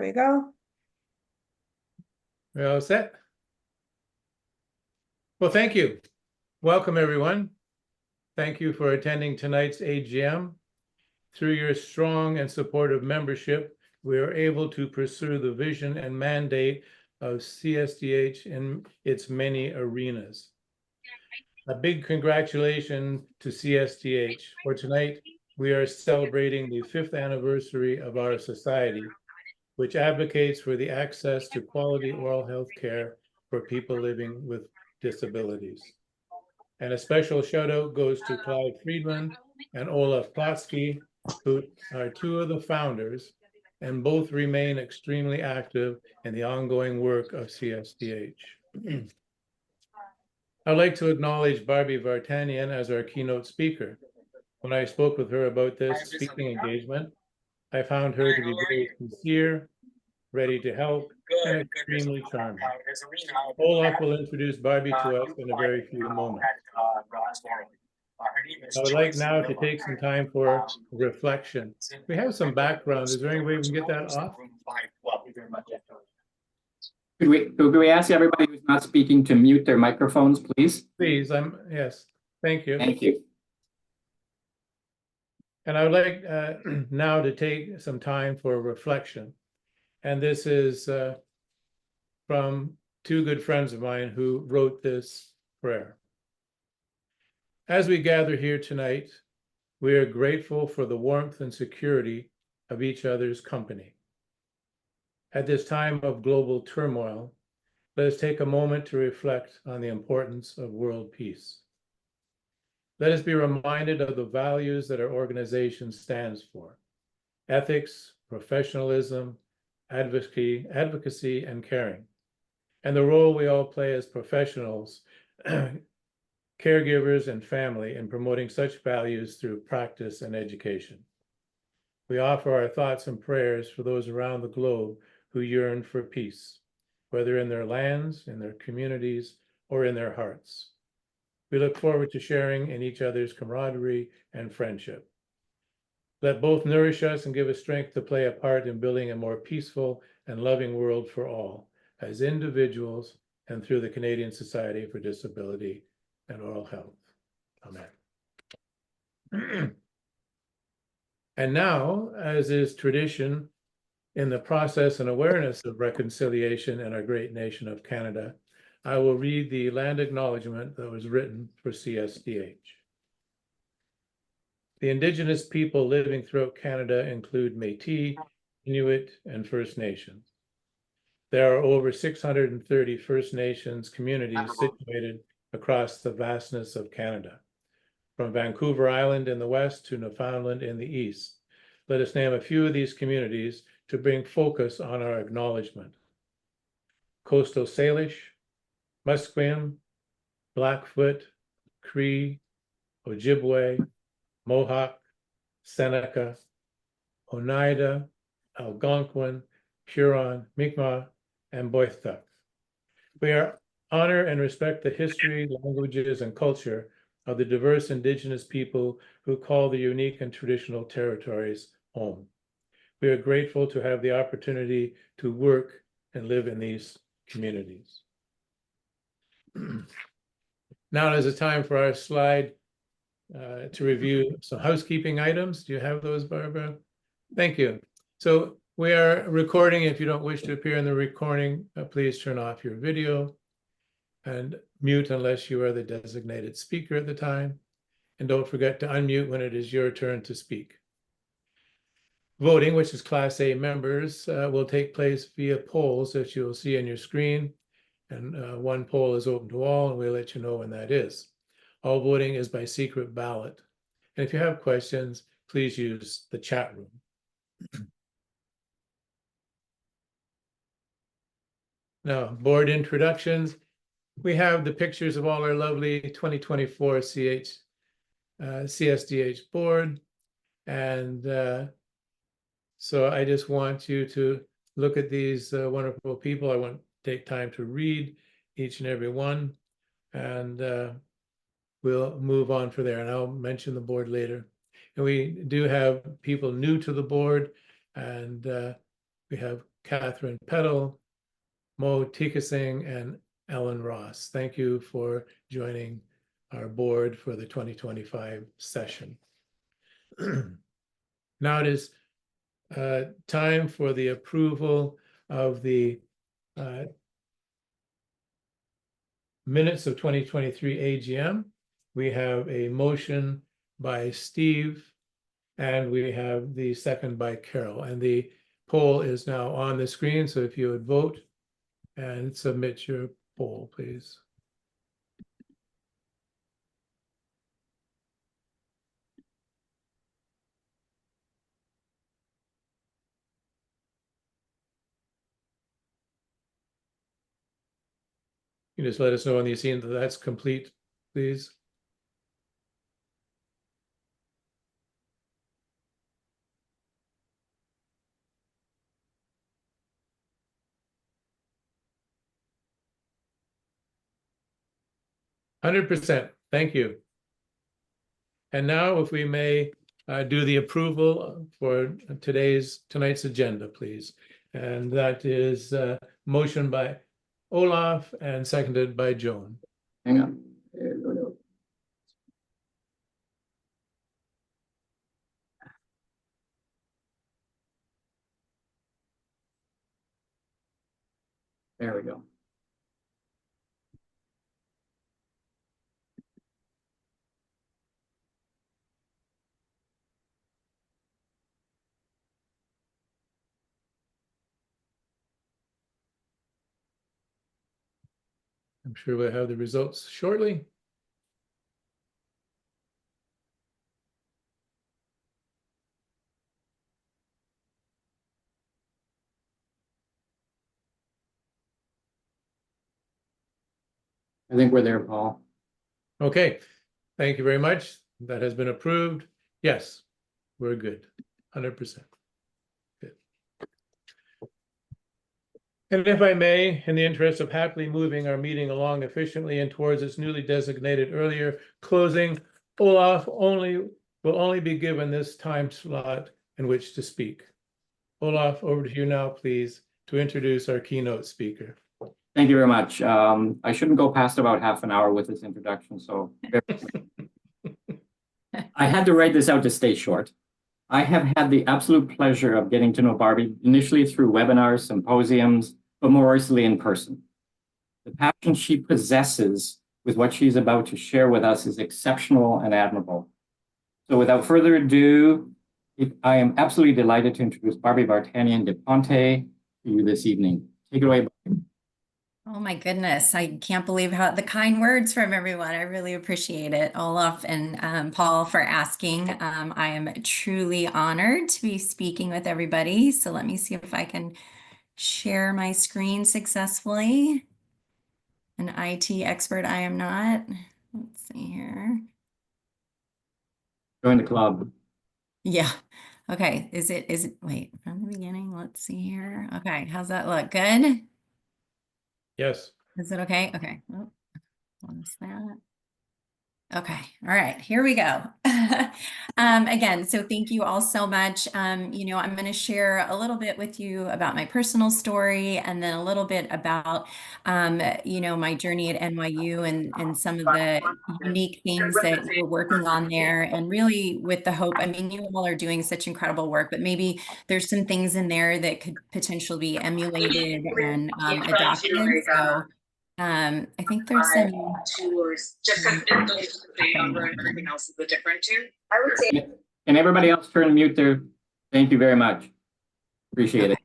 we go. We're all set. Well, thank you. Welcome, everyone. Thank you for attending tonight's AGM. Through your strong and supportive membership, we are able to pursue the vision and mandate of CSDH in its many arenas. A big congratulations to CSDH. For tonight, we are celebrating the 5th anniversary of our society, which advocates for the access to quality oral health care for people living with disabilities. And a special shout out goes to Clive Friedman and Olaf Plotsky, who are two of the founders, and both remain extremely active in the ongoing work of CSDH. I'd like to acknowledge Barbie Vartanian as our keynote speaker. When I spoke with her about this speaking engagement, I found her to be very sincere, ready to help, and extremely charming. Olaf will introduce Barbie to us in a very few moments. I would like now to take some time for reflection. We have some background. Is there any way we can get that off? Could we ask everybody who's not speaking to mute their microphones, please? Please, yes, thank you. Thank you. And I would like now to take some time for reflection. And this is from two good friends of mine who wrote this prayer. As we gather here tonight, we are grateful for the warmth and security of each other's company. At this time of global turmoil, let us take a moment to reflect on the importance of world peace. Let us be reminded of the values that our organization stands for: ethics, professionalism, advocacy, and caring, and the role we all play as professionals, caregivers, and family in promoting such values through practice and education. We offer our thoughts and prayers for those around the globe who yearn for peace, whether in their lands, in their communities, or in their hearts. We look forward to sharing in each other's camaraderie and friendship. Let both nourish us and give us strength to play a part in building a more peaceful and loving world for all, as individuals and through the Canadian Society for Disability and Oral Health. Amen. And now, as is tradition, in the process and awareness of reconciliation in our great nation of Canada, I will read the land acknowledgement that was written for CSDH. The Indigenous people living throughout Canada include Métis, Inuit, and First Nations. There are over 630 First Nations communities situated across the vastness of Canada, from Vancouver Island in the west to Newfoundland in the east. Let us name a few of these communities to bring focus on our acknowledgement: Coastal Salish, Musqueam, Blackfoot, Cree, Ojibwe, Mohawk, Seneca, Oneida, Algonquin, Huron, Mi'kmaq, and Boythuk. We honor and respect the history, languages, and culture of the diverse Indigenous people who call the unique and traditional territories home. We are grateful to have the opportunity to work and live in these communities. Now is the time for our slide to review some housekeeping items. Do you have those, Barbara? Thank you. So we are recording. If you don't wish to appear in the recording, please turn off your video and mute unless you are the designated speaker at the time. And don't forget to unmute when it is your turn to speak. Voting, which is Class A members, will take place via polls, as you'll see on your screen. And one poll is open to all, and we'll let you know when that is. All voting is by secret ballot. And if you have questions, please use the chat room. Now, board introductions. We have the pictures of all our lovely 2024 CSDH board. And so I just want you to look at these wonderful people. I won't take time to read each and every one, and we'll move on from there, and I'll mention the board later. And we do have people new to the board, and we have Catherine Peddle, Mo Tikasing, and Ellen Ross. Thank you for joining our board for the 2025 session. Now it is time for the approval of the minutes of 2023 AGM. We have a motion by Steve, and we have the second by Carol. And the poll is now on the screen, so if you would vote and submit your poll, please. You just let us know when you've seen that that's complete, please. %. Thank you. And now, if we may do the approval for tonight's agenda, please. And that is motion by Olaf and seconded by Joan. Hang on. There we go. I'm sure we'll have the results shortly. I think we're there, Paul. Okay, thank you very much. That has been approved. Yes, we're good, 100%. Good. And if I may, in the interest of happily moving our meeting along efficiently and towards its newly designated earlier closing, Olaf will only be given this time slot in which to speak. Olaf, over to you now, please, to introduce our keynote speaker. Thank you very much. I shouldn't go past about half an hour with this introduction, so I had to write this out to stay short. I have had the absolute pleasure of getting to know Barbie initially through webinars, symposiums, but more recently in person. The passion she possesses with what she's about to share with us is exceptional and admirable. So without further ado, I am absolutely delighted to introduce Barbie Vartanian DePonte to you this evening. Take it away, Barbie. Oh my goodness, I can't believe how the kind words from everyone. I really appreciate it, Olaf and Paul, for asking. I am truly honored to be speaking with everybody. So let me see if I can share my screen successfully. An IT expert, I am not. Let's see here. Join the club. Yeah. Okay. Is it, wait, from the beginning? Let's see here. Okay. How's that look? Good? Yes. Is it okay? Okay. Oh, what is that? Okay. All right. Here we go. Again, so thank you all so much. I'm going to share a little bit with you about my personal story and then a little bit about, my journey at NYU and some of the unique things that we're working on there. And really with the hope, you all are doing such incredible work, but maybe there's some things in there that could potentially be emulated and adopted. So I think there's some tours just because the number and everything else is the different too. I would say. Can everybody else turn mute there? Thank you very much. Appreciate it.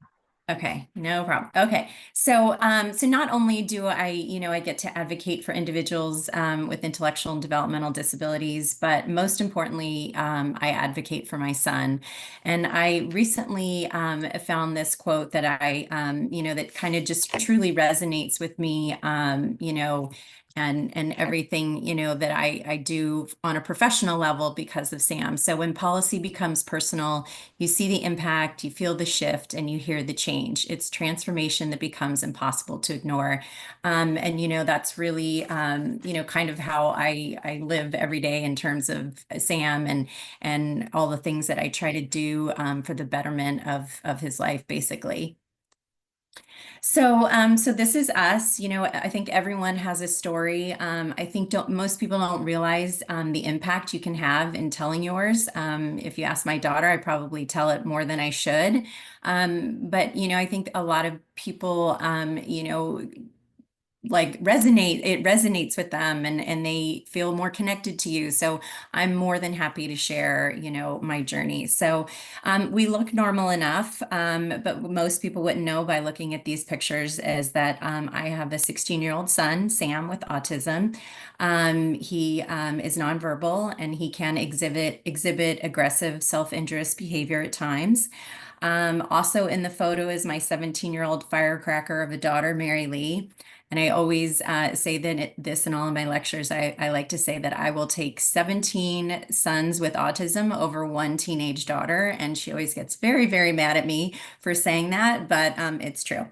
Okay, no problem. Okay, so so not only do I, I get to advocate for individuals with intellectual and developmental disabilities, but most importantly, I advocate for my son. And I recently found this quote that I, that kind of just truly resonates with me, and everything, that I do on a professional level because of Sam. So when policy becomes personal, you see the impact, you feel the shift, and you hear the change. It's transformation that becomes impossible to ignore. And, that's really, kind of how I live every day in terms of Sam and all the things that I try to do for the betterment of his life, basically. So this is us. I think everyone has a story. I think most people don't realize the impact you can have in telling yours. If you ask my daughter, I probably tell it more than I should. But I think a lot of people, like it resonates with them, and they feel more connected to you. So I'm more than happy to share, my journey. So we look normal enough, but most people wouldn't know by looking at these pictures is that I have a 16-year-old son, Sam, with autism. He is nonverbal, and he can exhibit aggressive, self-injurious behavior at times. Also in the photo is my 17-year-old firecracker of a daughter, Mary Lee. And I always say that this in all of my lectures, I like to say that I will take 17 sons with autism over one teenage daughter. And she always gets very, very mad at me for saying that, but it's true.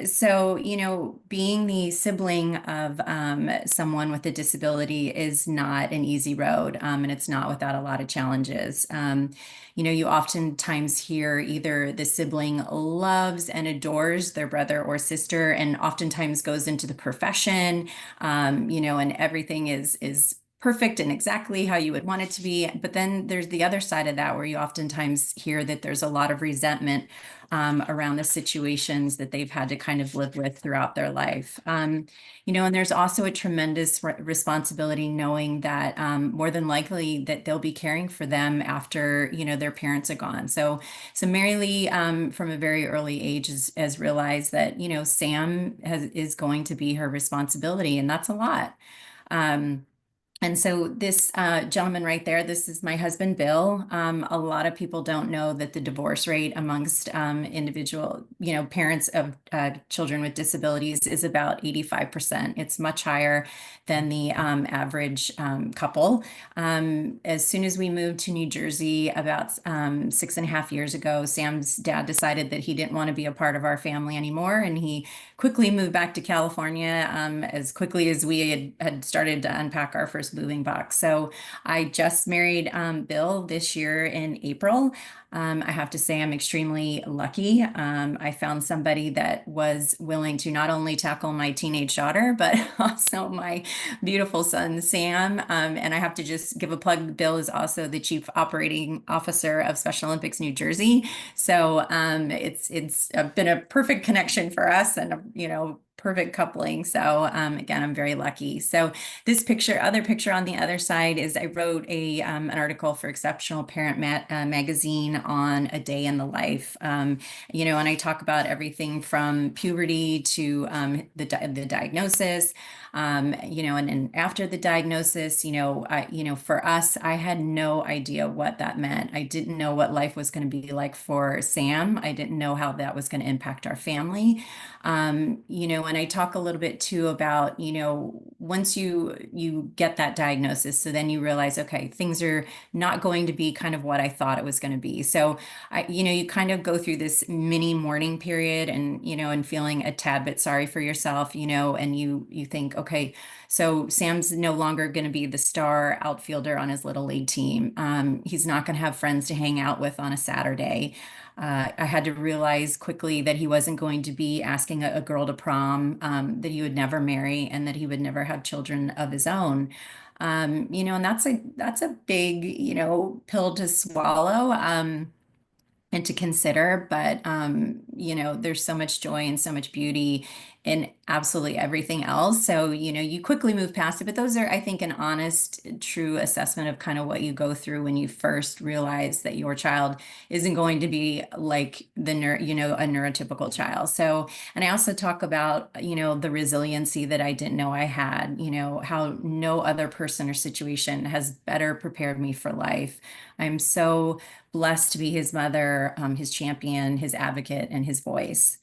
So, being the sibling of someone with a disability is not an easy road, and it's not without a lot of challenges. You oftentimes hear either the sibling loves and adores their brother or sister, and oftentimes goes into the profession, and everything is perfect and exactly how you would want it to be. But then there's the other side of that, where you oftentimes hear that there's a lot of resentment around the situations that they've had to kind of live with throughout their life. And there's also a tremendous responsibility knowing that more than likely that they'll be caring for them after, their parents are gone. So Mary Lee, from a very early age, has realized that, Sam is going to be her responsibility, and that's a lot. And so this gentleman right there, this is my husband, Bill. A lot of people don't know that the divorce rate amongst individual, parents of children with disabilities is about 85%. It's much higher than the average couple. As soon as we moved to New Jersey about 6.5 years ago, Sam's dad decided that he didn't want to be a part of our family anymore, and he quickly moved back to California as quickly as we had started to unpack our first moving box. So I just married Bill this year in April. I have to say I'm extremely lucky. I found somebody that was willing to not only tackle my teenage daughter, but also my beautiful son, Sam. And I have to just give a plug. Bill is also the Chief Operating Officer of Special Olympics New Jersey. So it's been a perfect connection for us, and perfect coupling. So again, I'm very lucky. So this other picture on the other side is I wrote an article for Exceptional Parent magazine on a day in the life. And I talk about everything from puberty to the diagnosis. And then after the diagnosis, for us, I had no idea what that meant. I didn't know what life was going to be like for Sam. I didn't know how that was going to impact our family. And I talk a little bit too about, once you get that diagnosis, so then you realize, okay, things are not going to be kind of what I thought it was going to be. So you kind of go through this mini mourning period, and feeling a tad bit sorry for yourself, and you think, okay, so Sam's no longer going to be the star outfielder on his little league team. He's not going to have friends to hang out with on a Saturday. I had to realize quickly that he wasn't going to be asking a girl to prom, that he would never marry, and that he would never have children of his own. And that's a big, pill to swallow. And to consider, but there's so much joy and so much beauty in absolutely everything else. So you quickly move past it, but those are, I think, an honest, true assessment of kind of what you go through when you first realize that your child isn't going to be like a neurotypical child. So, and I also talk about the resiliency that I didn't know I had, how no other person or situation has better prepared me for life. I'm so blessed to be his mother, his champion, his advocate, and his voice.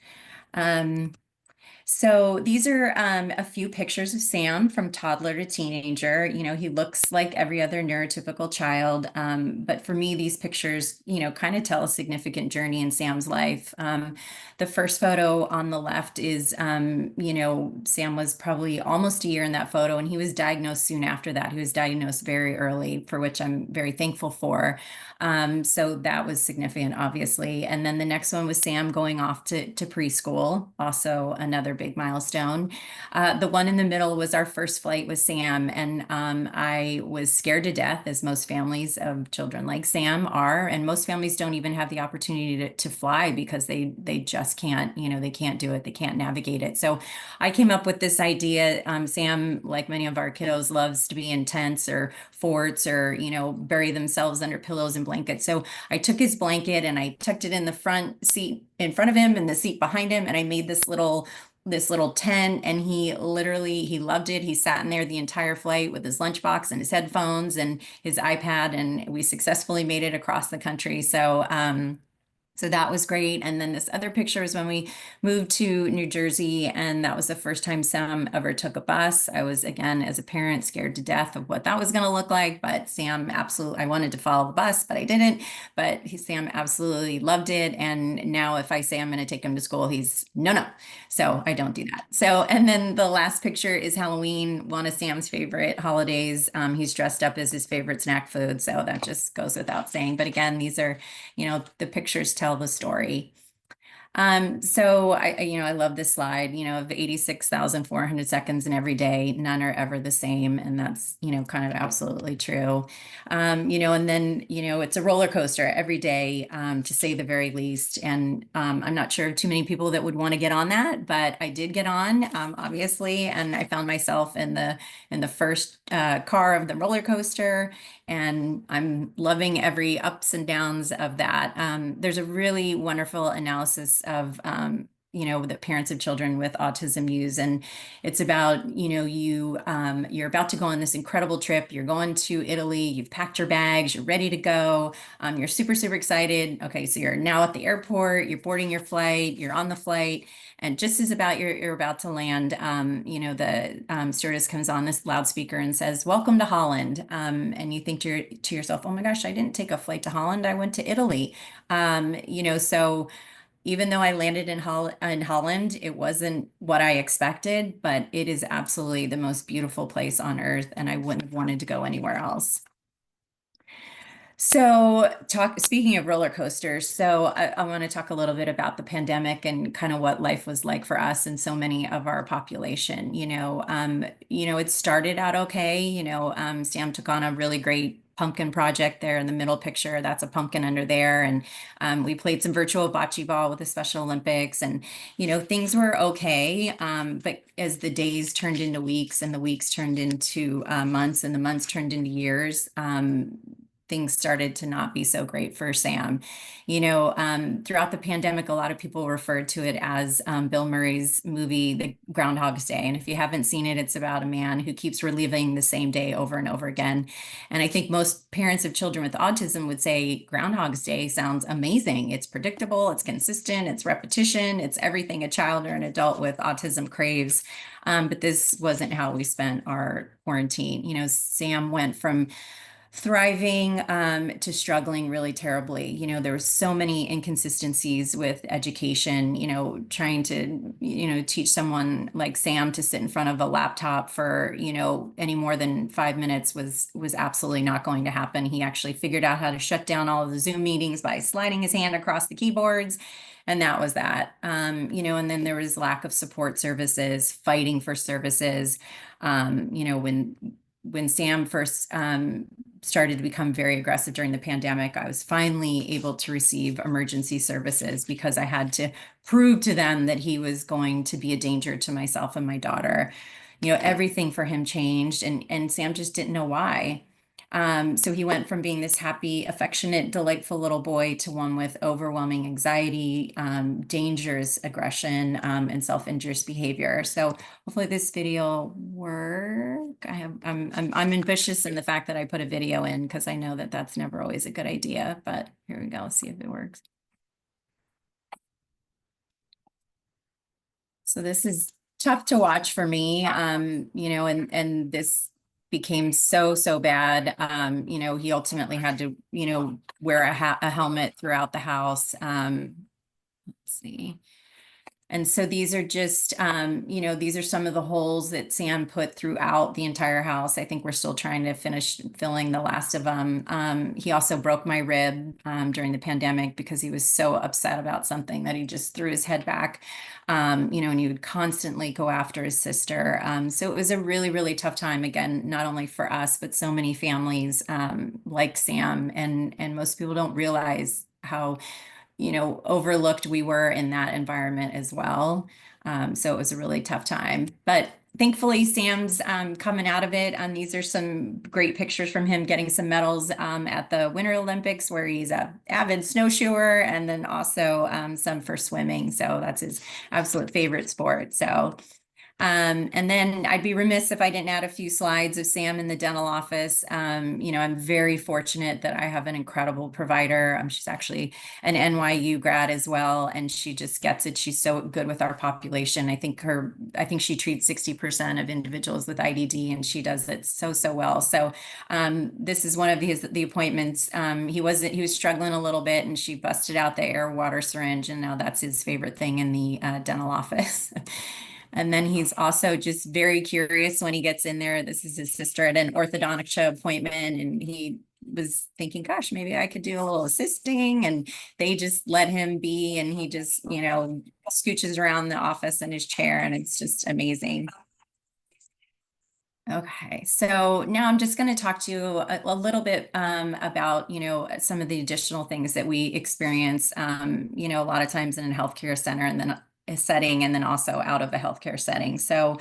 So these are a few pictures of Sam from toddler to teenager. You know, he looks like every other neurotypical child. But for me, these pictures, you know, kind of tell a significant journey in Sam's life. The first photo on the left is, you know, Sam was probably almost a year in that photo, and he was diagnosed soon after that. He was diagnosed very early, for which I'm very thankful for. So that was significant, obviously. And then the next one was Sam going off to preschool, also another big milestone. The one in the middle was our first flight with Sam, and I was scared to death, as most families of children like Sam are, and most families don't even have the opportunity to fly because they just can't, you know, they can't do it, they can't navigate it. So I came up with this idea. Sam, like many of our kiddos, loves to be in tents or forts or, you know, bury themselves under pillows and blankets. So I took his blanket and I tucked it in the front seat in front of him and the seat behind him, and I made this little tent, and he loved it. He sat in there the entire flight with his lunchbox and his headphones and his iPad, and we successfully made it across the country. So that was great. And then this other picture is when we moved to New Jersey, and that was the first time Sam ever took a bus. I was, again, as a parent, scared to death of what that was going to look like, but Sam absolutely, I wanted to follow the bus, but I didn't. But Sam absolutely loved it. And now if I say I'm going to take him to school, he's no. So I don't do that. So, and then the last picture is Halloween, one of Sam's favorite holidays. He's dressed up as his favorite snack food. So that just goes without saying. But again, these are, you know, the pictures tell the story. So I love this slide, you know, of 86,400 seconds in every day, none are ever the same. And that's, you know, kind of absolutely true. You know, and then, you know, it's a roller coaster every day, to say the very least. And I'm not sure too many people that would want to get on that, but I did get on, obviously, and I found myself in the first car of the roller coaster, and I'm loving every ups and downs of that. There's a really wonderful analysis of, you know, that parents of children with autism use, and it's about, you know, you're about to go on this incredible trip. You're going to Italy. You've packed your bags. You're ready to go. You're super, super excited. Okay, so you're now at the airport. You're boarding your flight. You're on the flight. And just as you're about to land, you know, the stewardess comes on this loudspeaker and says, "Welcome to Holland." And you think to yourself, "Oh my gosh, I didn't take a flight to Holland. I went to Italy." You know, so even though I landed in Holland, it wasn't what I expected, but it is absolutely the most beautiful place on earth, and I wouldn't have wanted to go anywhere else. So speaking of roller coasters, so I want to talk a little bit about the pandemic and kind of what life was like for us and so many of our population. You know, it started out okay. You know, Sam took on a really great pumpkin project there in the middle picture. That's a pumpkin under there. And we played some virtual bocce ball with the Special Olympics, and, you know, things were okay. But as the days turned into weeks and the weeks turned into months and the months turned into years, things started to not be so great for Sam. You know, throughout the pandemic, a lot of people referred to it as Bill Murray's movie, The Groundhog's Day. And if you haven't seen it, it's about a man who keeps reliving the same day over and over again. And I think most parents of children with autism would say Groundhog's Day sounds amazing. It's predictable, it's consistent, it's repetition, it's everything a child or an adult with autism craves. But this wasn't how we spent our quarantine. You know, Sam went from thriving to struggling really terribly. You know, there were so many inconsistencies with education. You know, trying to, you know, teach someone like Sam to sit in front of a laptop for, you know, any more than 5 minutes was absolutely not going to happen. He actually figured out how to shut down all of the Zoom meetings by sliding his hand across the keyboards. And that was that. You know, and then there was lack of support services, fighting for services. You know, when Sam first started to become very aggressive during the pandemic, I was finally able to receive emergency services because I had to prove to them that he was going to be a danger to myself and my daughter. You know, everything for him changed, and Sam just didn't know why. So he went from being this happy, affectionate, delightful little boy to one with overwhelming anxiety, dangerous aggression, and self-injurious behavior. So hopefully this video work. I'm ambitious in the fact that I put a video in because I know that that's never always a good idea, but here we go. Let's see if it works. So this is tough to watch for me, you know, and this became so bad. You know, he ultimately had to, you know, wear a helmet throughout the house. Let's see. And so these are just, you know, these are some of the holes that Sam put throughout the entire house. I think we're still trying to finish filling the last of them. He also broke my rib during the pandemic because he was so upset about something that he just threw his head back, you know, and he would constantly go after his sister. So it was a really tough time, again, not only for us, but so many families like Sam. And most people don't realize how, you know, overlooked we were in that environment as well. So it was a really tough time, but thankfully Sam's coming out of it. These are some great pictures from him getting some medals at the Winter Olympics, where he's a avid snowshoer, and then also some for swimming. So that's his absolute favorite sport. So and then I'd be remiss if I didn't add a few slides of Sam in the dental office. You know, I'm very fortunate that I have an incredible provider. She's actually an NYU grad as well, and she just gets it. She's so good with our population. I think she treats 60% of individuals with IDD, and she does it so well. So this is one of the appointments. He was struggling a little bit, and she busted out the air water syringe, and now that's his favorite thing in the dental office. And then he's also just very curious when he gets in there. This is his sister at an orthodontia appointment, and he was thinking, gosh, maybe I could do a little assisting. And they just let him be, and he just, you know, scooches around the office in his chair, and it's just amazing. Okay, so now I'm just going to talk to you a little bit about, you know, some of the additional things that we experience, you know, a lot of times in a healthcare center, and then a setting, and then also out of a healthcare setting. So,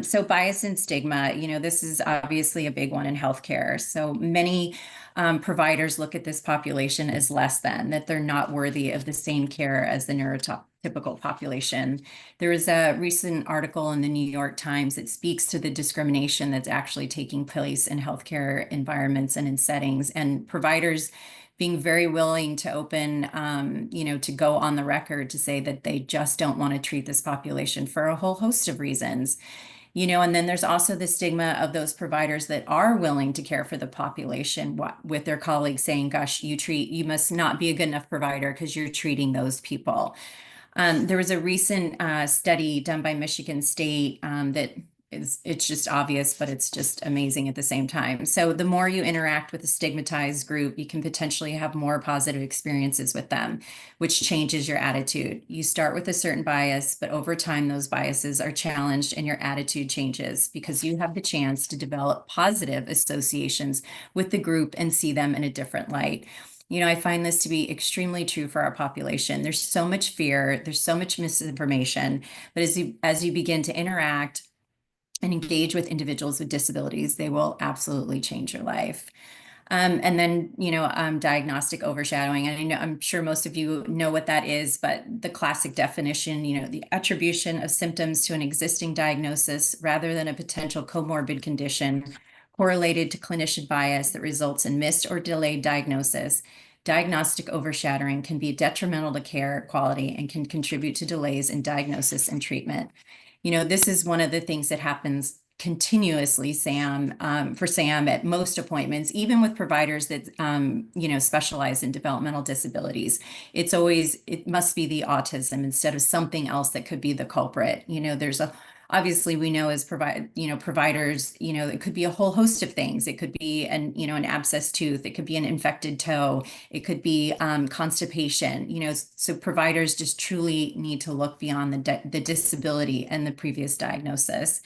so bias and stigma, you know, this is obviously a big one in healthcare. So many providers look at this population as less than, that they're not worthy of the same care as the neurotypical population. There was a recent article in the New York Times that speaks to the discrimination that's actually taking place in healthcare environments and in settings, and providers being very willing to open, you know, to go on the record to say that they just don't want to treat this population for a whole host of reasons. You know, and then there's also the stigma of those providers that are willing to care for the population with their colleagues saying, gosh, you must not be a good enough provider because you're treating those people. There was a recent study done by Michigan State that it's just obvious, but it's just amazing at the same time. So the more you interact with a stigmatized group, you can potentially have more positive experiences with them, which changes your attitude. You start with a certain bias, but over time, those biases are challenged and your attitude changes because you have the chance to develop positive associations with the group and see them in a different light. You know, I find this to be extremely true for our population. There's so much fear, there's so much misinformation, but as you begin to interact and engage with individuals with disabilities, they will absolutely change your life. And then, you know, diagnostic overshadowing. And I know, I'm sure most of you know what that is, but the classic definition, you know, the attribution of symptoms to an existing diagnosis rather than a potential comorbid condition correlated to clinician bias that results in missed or delayed diagnosis. Diagnostic overshadowing can be detrimental to care quality and can contribute to delays in diagnosis and treatment. You know, this is one of the things that happens continuously, for Sam at most appointments, even with providers that, you know, specialize in developmental disabilities. It must be the autism instead of something else that could be the culprit. You know, obviously we know as providers, you know, it could be a whole host of things. It could be an abscessed tooth. It could be an infected toe. It could be constipation, you know, so providers just truly need to look beyond the disability and the previous diagnosis.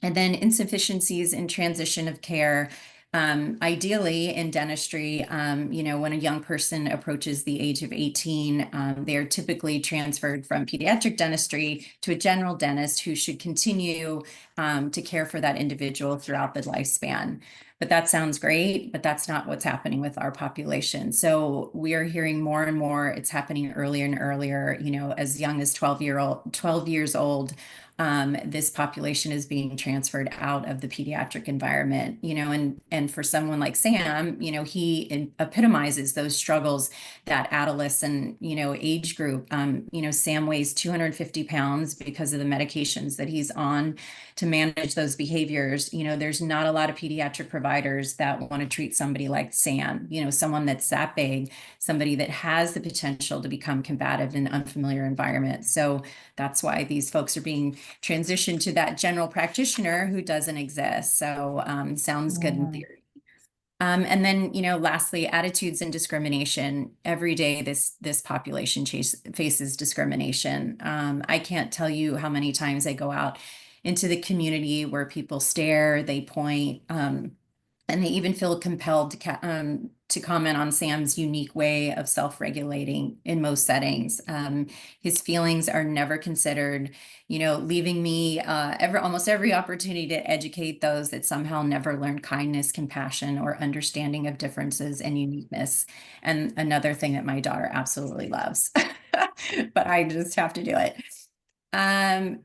And then insufficiencies in transition of care. Ideally in dentistry, you know, when a young person approaches the age of 18, they are typically transferred from pediatric dentistry to a general dentist who should continue to care for that individual throughout the lifespan. But that sounds great, but that's not what's happening with our population. So we are hearing more and more, it's happening earlier and earlier, you know, as young as 12 years old. This population is being transferred out of the pediatric environment, you know, and for someone like Sam, you know, he epitomizes those struggles, that adolescent, you know, age group. You know, Sam weighs 250 pounds because of the medications that he's on to manage those behaviors. You know, there's not a lot of pediatric providers that want to treat somebody like Sam, you know, someone that's that big, somebody that has the potential to become combative in unfamiliar environments. So that's why these folks are being transitioned to that general practitioner who doesn't exist. So sounds good in theory. And then, you know, lastly, attitudes and discrimination. Every day, this population faces discrimination. I can't tell you how many times I go out into the community where people stare, they point, and they even feel compelled to comment on Sam's unique way of self-regulating in most settings. His feelings are never considered, you know, leaving me almost every opportunity to educate those that somehow never learned kindness, compassion, or understanding of differences and uniqueness. And another thing that my daughter absolutely loves, but I just have to do it.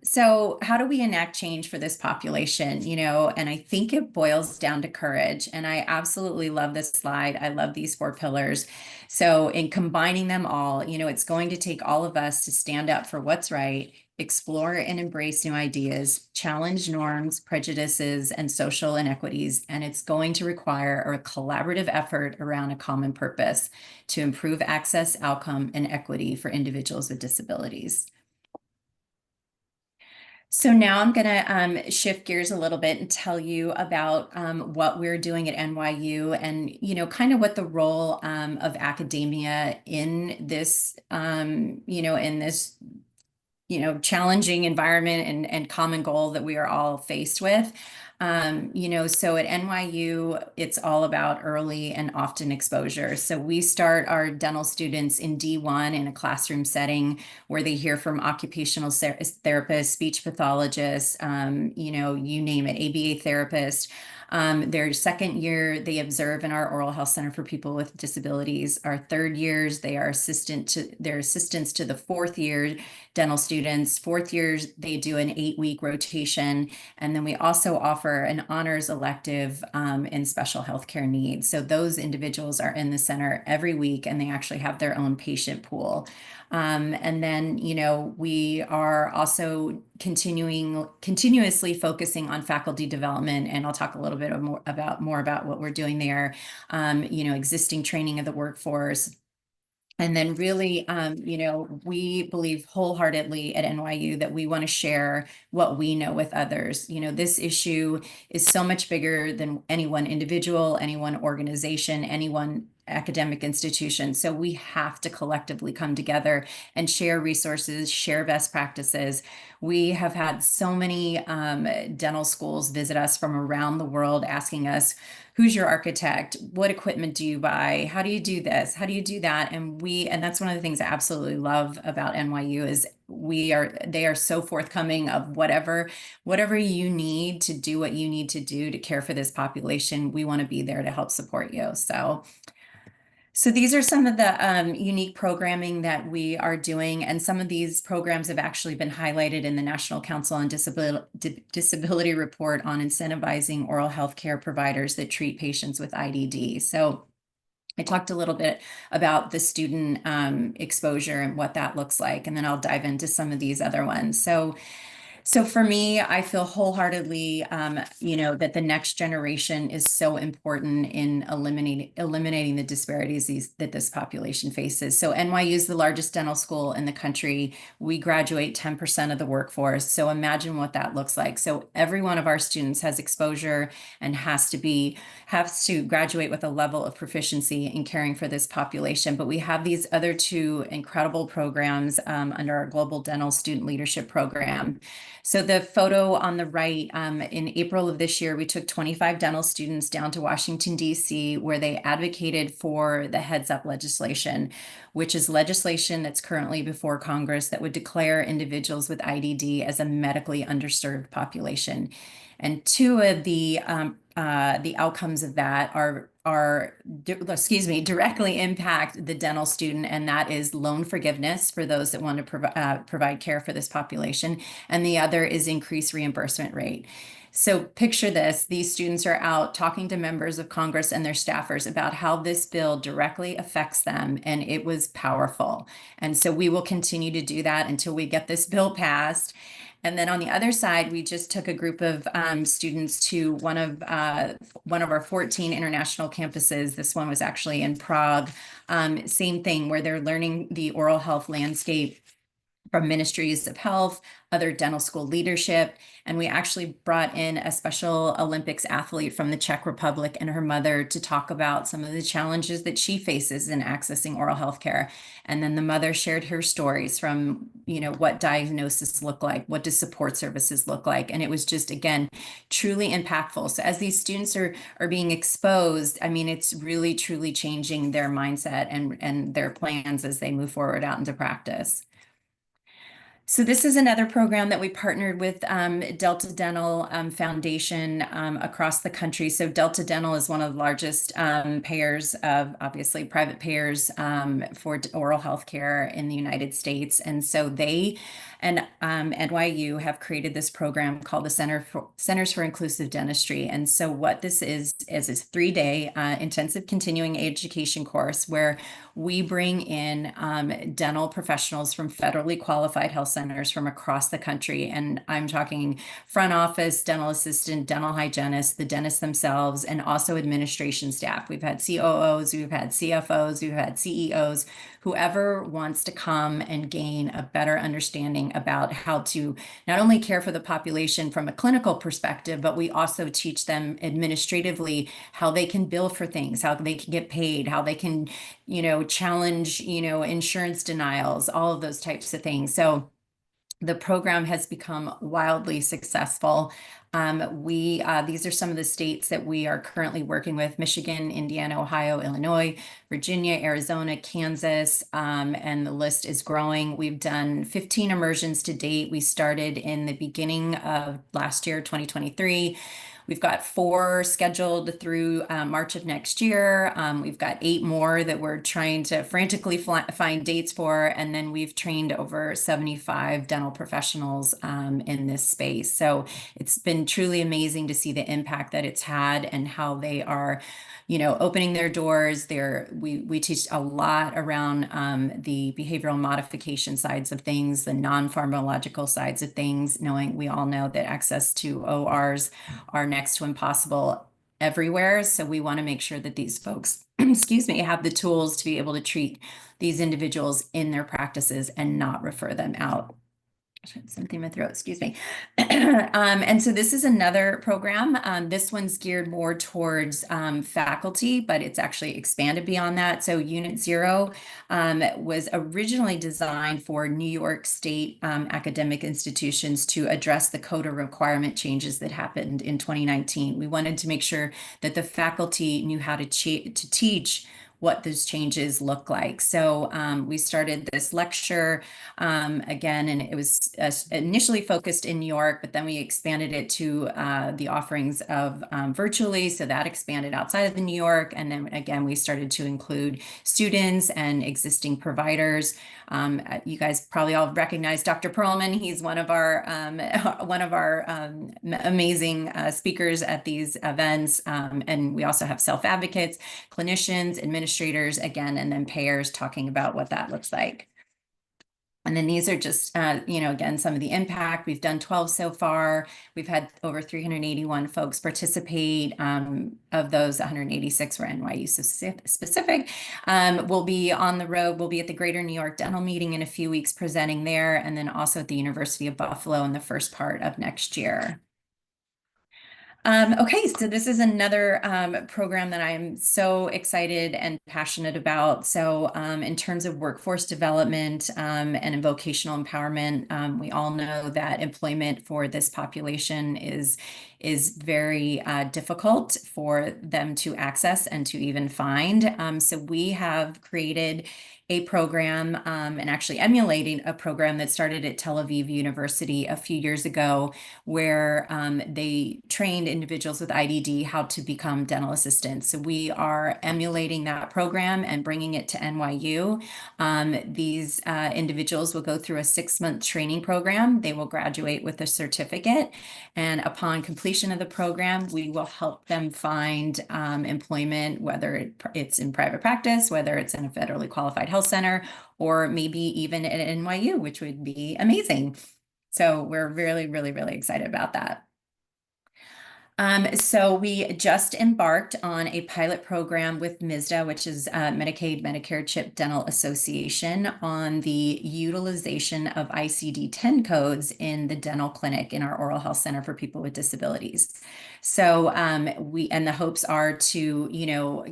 So how do we enact change for this population? You know, and I think it boils down to courage. And I absolutely love this slide. I love these 4 pillars. So in combining them all, you know, it's going to take all of us to stand up for what's right, explore and embrace new ideas, challenge norms, prejudices, and social inequities. And it's going to require a collaborative effort around a common purpose to improve access, outcome, and equity for individuals with disabilities. So now I'm going to shift gears a little bit and tell you about what we're doing at NYU and, you know, kind of what the role of academia in this, you know, in this, you know, challenging environment and common goal that we are all faced with. You know, so at NYU, it's all about early and often exposure. So we start our dental students in D1 in a classroom setting where they hear from occupational therapists, speech pathologists, you know, you name it, ABA therapist. Their second year, they observe in our Oral Health Center for People with Disabilities. Our third years, they are assistants to the 4th year dental students. 4th years, they do an 8-week rotation. And then we also offer an honors elective in special healthcare needs. So those individuals are in the center every week and they actually have their own patient pool. And then, you know, we are also continuously focusing on faculty development, and I'll talk a little bit more about what we're doing there. You know, existing training of the workforce. And then really, you know, we believe wholeheartedly at NYU that we want to share what we know with others. You know, this issue is so much bigger than any one individual, any one organization, any one academic institution. So we have to collectively come together and share resources, share best practices. We have had so many dental schools visit us from around the world asking us, who's your architect? What equipment do you buy? How do you do this? How do you do that? And that's one of the things I absolutely love about NYU is they are so forthcoming of whatever you need to do what you need to do to care for this population. We want to be there to help support you. So these are some of the unique programming that we are doing, and some of these programs have actually been highlighted in the National Council on Disability Report on incentivizing oral health care providers that treat patients with IDD. So I talked a little bit about the student exposure and what that looks like, and then I'll dive into some of these other ones. So for me, I feel wholeheartedly, you know, that the next generation is so important in eliminating the disparities that this population faces. So NYU is the largest dental school in the country. We graduate 10% of the workforce. So imagine what that looks like. So every one of our students has exposure and has to graduate with a level of proficiency in caring for this population. But we have these other 2 incredible programs under our Global Dental Student Leadership Program. So the photo on the right, in April of this year, we took 25 dental students down to Washington, D.C., where they advocated for the Heads Up legislation, which is legislation that's currently before Congress that would declare individuals with IDD as a medically underserved population. And two of the outcomes of that directly impact the dental student, and that is loan forgiveness for those that want to provide care for this population, and the other is increased reimbursement rate. So picture this, these students are out talking to members of Congress and their staffers about how this bill directly affects them, and it was powerful. And so we will continue to do that until we get this bill passed. And then on the other side, we just took a group of students to one of our 14 international campuses. This one was actually in Prague. Same thing, where they're learning the oral health landscape from ministries of health, other dental school leadership. And we actually brought in a Special Olympics athlete from the Czech Republic and her mother to talk about some of the challenges that she faces in accessing oral health care. And then the mother shared her stories from, what diagnosis look like, what does support services look like? And it was just, again, truly impactful. So as these students are being exposed, I mean, it's really, truly changing their mindset and their plans as they move forward out into practice. So this is another program that we partnered with Delta Dental Foundation across the country. So Delta Dental is one of the largest payers of, obviously, private payers for oral health care in the United States. And so they and NYU have created this program called the Centers for Inclusive Dentistry. And so what this is a 3-day intensive continuing education course where we bring in dental professionals from federally qualified health centers from across the country. And I'm talking front office, dental assistant, dental hygienist, the dentists themselves, and also administration staff. We've had COOs, we've had CFOs, we've had CEOs, whoever wants to come and gain a better understanding about how to not only care for the population from a clinical perspective, but we also teach them administratively how they can bill for things, how they can get paid, how they can, challenge, insurance denials, all of those types of things. So the program has become wildly successful. These are some of the states that we are currently working with: Michigan, Indiana, Ohio, Illinois, Virginia, Arizona, Kansas, and the list is growing. We've done 15 immersions to date. We started in the beginning of last year, 2023. We've got 4 scheduled through March of next year. We've got 8 more that we're trying to frantically find dates for. And then we've trained over 75 dental professionals in this space. So it's been truly amazing to see the impact that it's had and how they are, opening their doors. We teach a lot around the behavioral modification sides of things, the non-pharmacological sides of things, knowing we all know that access to ORs are next to impossible everywhere. So we want to make sure that these folks, have the tools to be able to treat these individuals in their practices and not refer them out. Something in my throat, excuse me. And so this is another program. This one's geared more towards faculty, but it's actually expanded beyond that. So Unit 0 was originally designed for New York State academic institutions to address the CODA requirement changes that happened in 2019. We wanted to make sure that the faculty knew how to teach what those changes look like. So we started this lecture again, and it was initially focused in New York, but then we expanded it to the offerings of virtually. So that expanded outside of the New York. And then again, we started to include students and existing providers. You guys probably all recognize Dr. Perlman. He's one of our amazing speakers at these events. And we also have self-advocates, clinicians, administrators, again, and then payers talking about what that looks like. And then these are just, again, some of the impact. We've done 12 so far. We've had over 381 folks participate. Of those, 186 were NYU specific. We'll be on the road. We'll be at the Greater New York Dental Meeting in a few weeks presenting there, and then also at the University of Buffalo in the first part of next year. Okay, so this is another program that I'm so excited and passionate about. So in terms of workforce development and in vocational empowerment, we all know that employment for this population is very difficult for them to access and to even find. So we have created a program and actually emulating a program that started at Tel Aviv University a few years ago, where they trained individuals with IDD how to become dental assistants. So we are emulating that program and bringing it to NYU. These individuals will go through a 6-month training program. They will graduate with a certificate. And upon completion of the program, we will help them find employment, whether it's in private practice, whether it's in a federally qualified health center, or maybe even at NYU, which would be amazing. So we're really, really, really excited about that. So we just embarked on a pilot program with MSDA, which is Medicaid, Medicare CHIP Dental Association, on the utilization of ICD-10 codes in the dental clinic in our oral health center for people with disabilities. So and the hopes are to,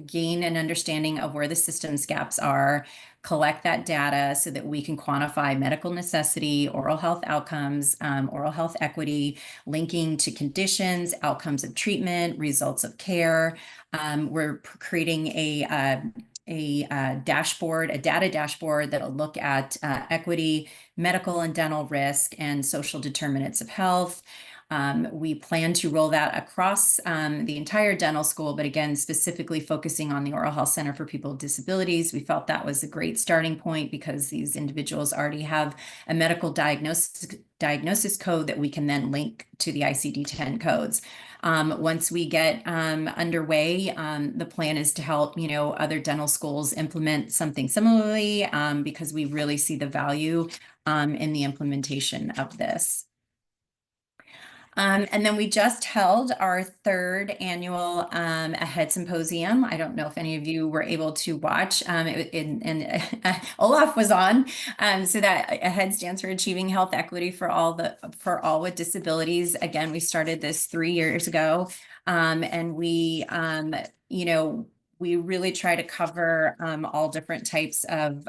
gain an understanding of where the systems gaps are, collect that data so that we can quantify medical necessity, oral health outcomes, oral health equity, linking to conditions, outcomes of treatment, results of care. We're creating a dashboard, a data dashboard that'll look at equity, medical and dental risk, and social determinants of health. We plan to roll that across the entire dental school, but again, specifically focusing on the Oral Health Center for People with Disabilities. We felt that was a great starting point because these individuals already have a medical diagnosis code that we can then link to the ICD-10 codes. Once we get underway, the plan is to help, other dental schools implement something similarly because we really see the value in the implementation of this. And then we just held our 3rd annual AHEAD Symposium. I don't know if any of you were able to watch, and Olaf was on. So that AHEAD stands for Achieving Health Equity for all with Disabilities. Again, we started this 3 years ago, and we really try to cover all different types of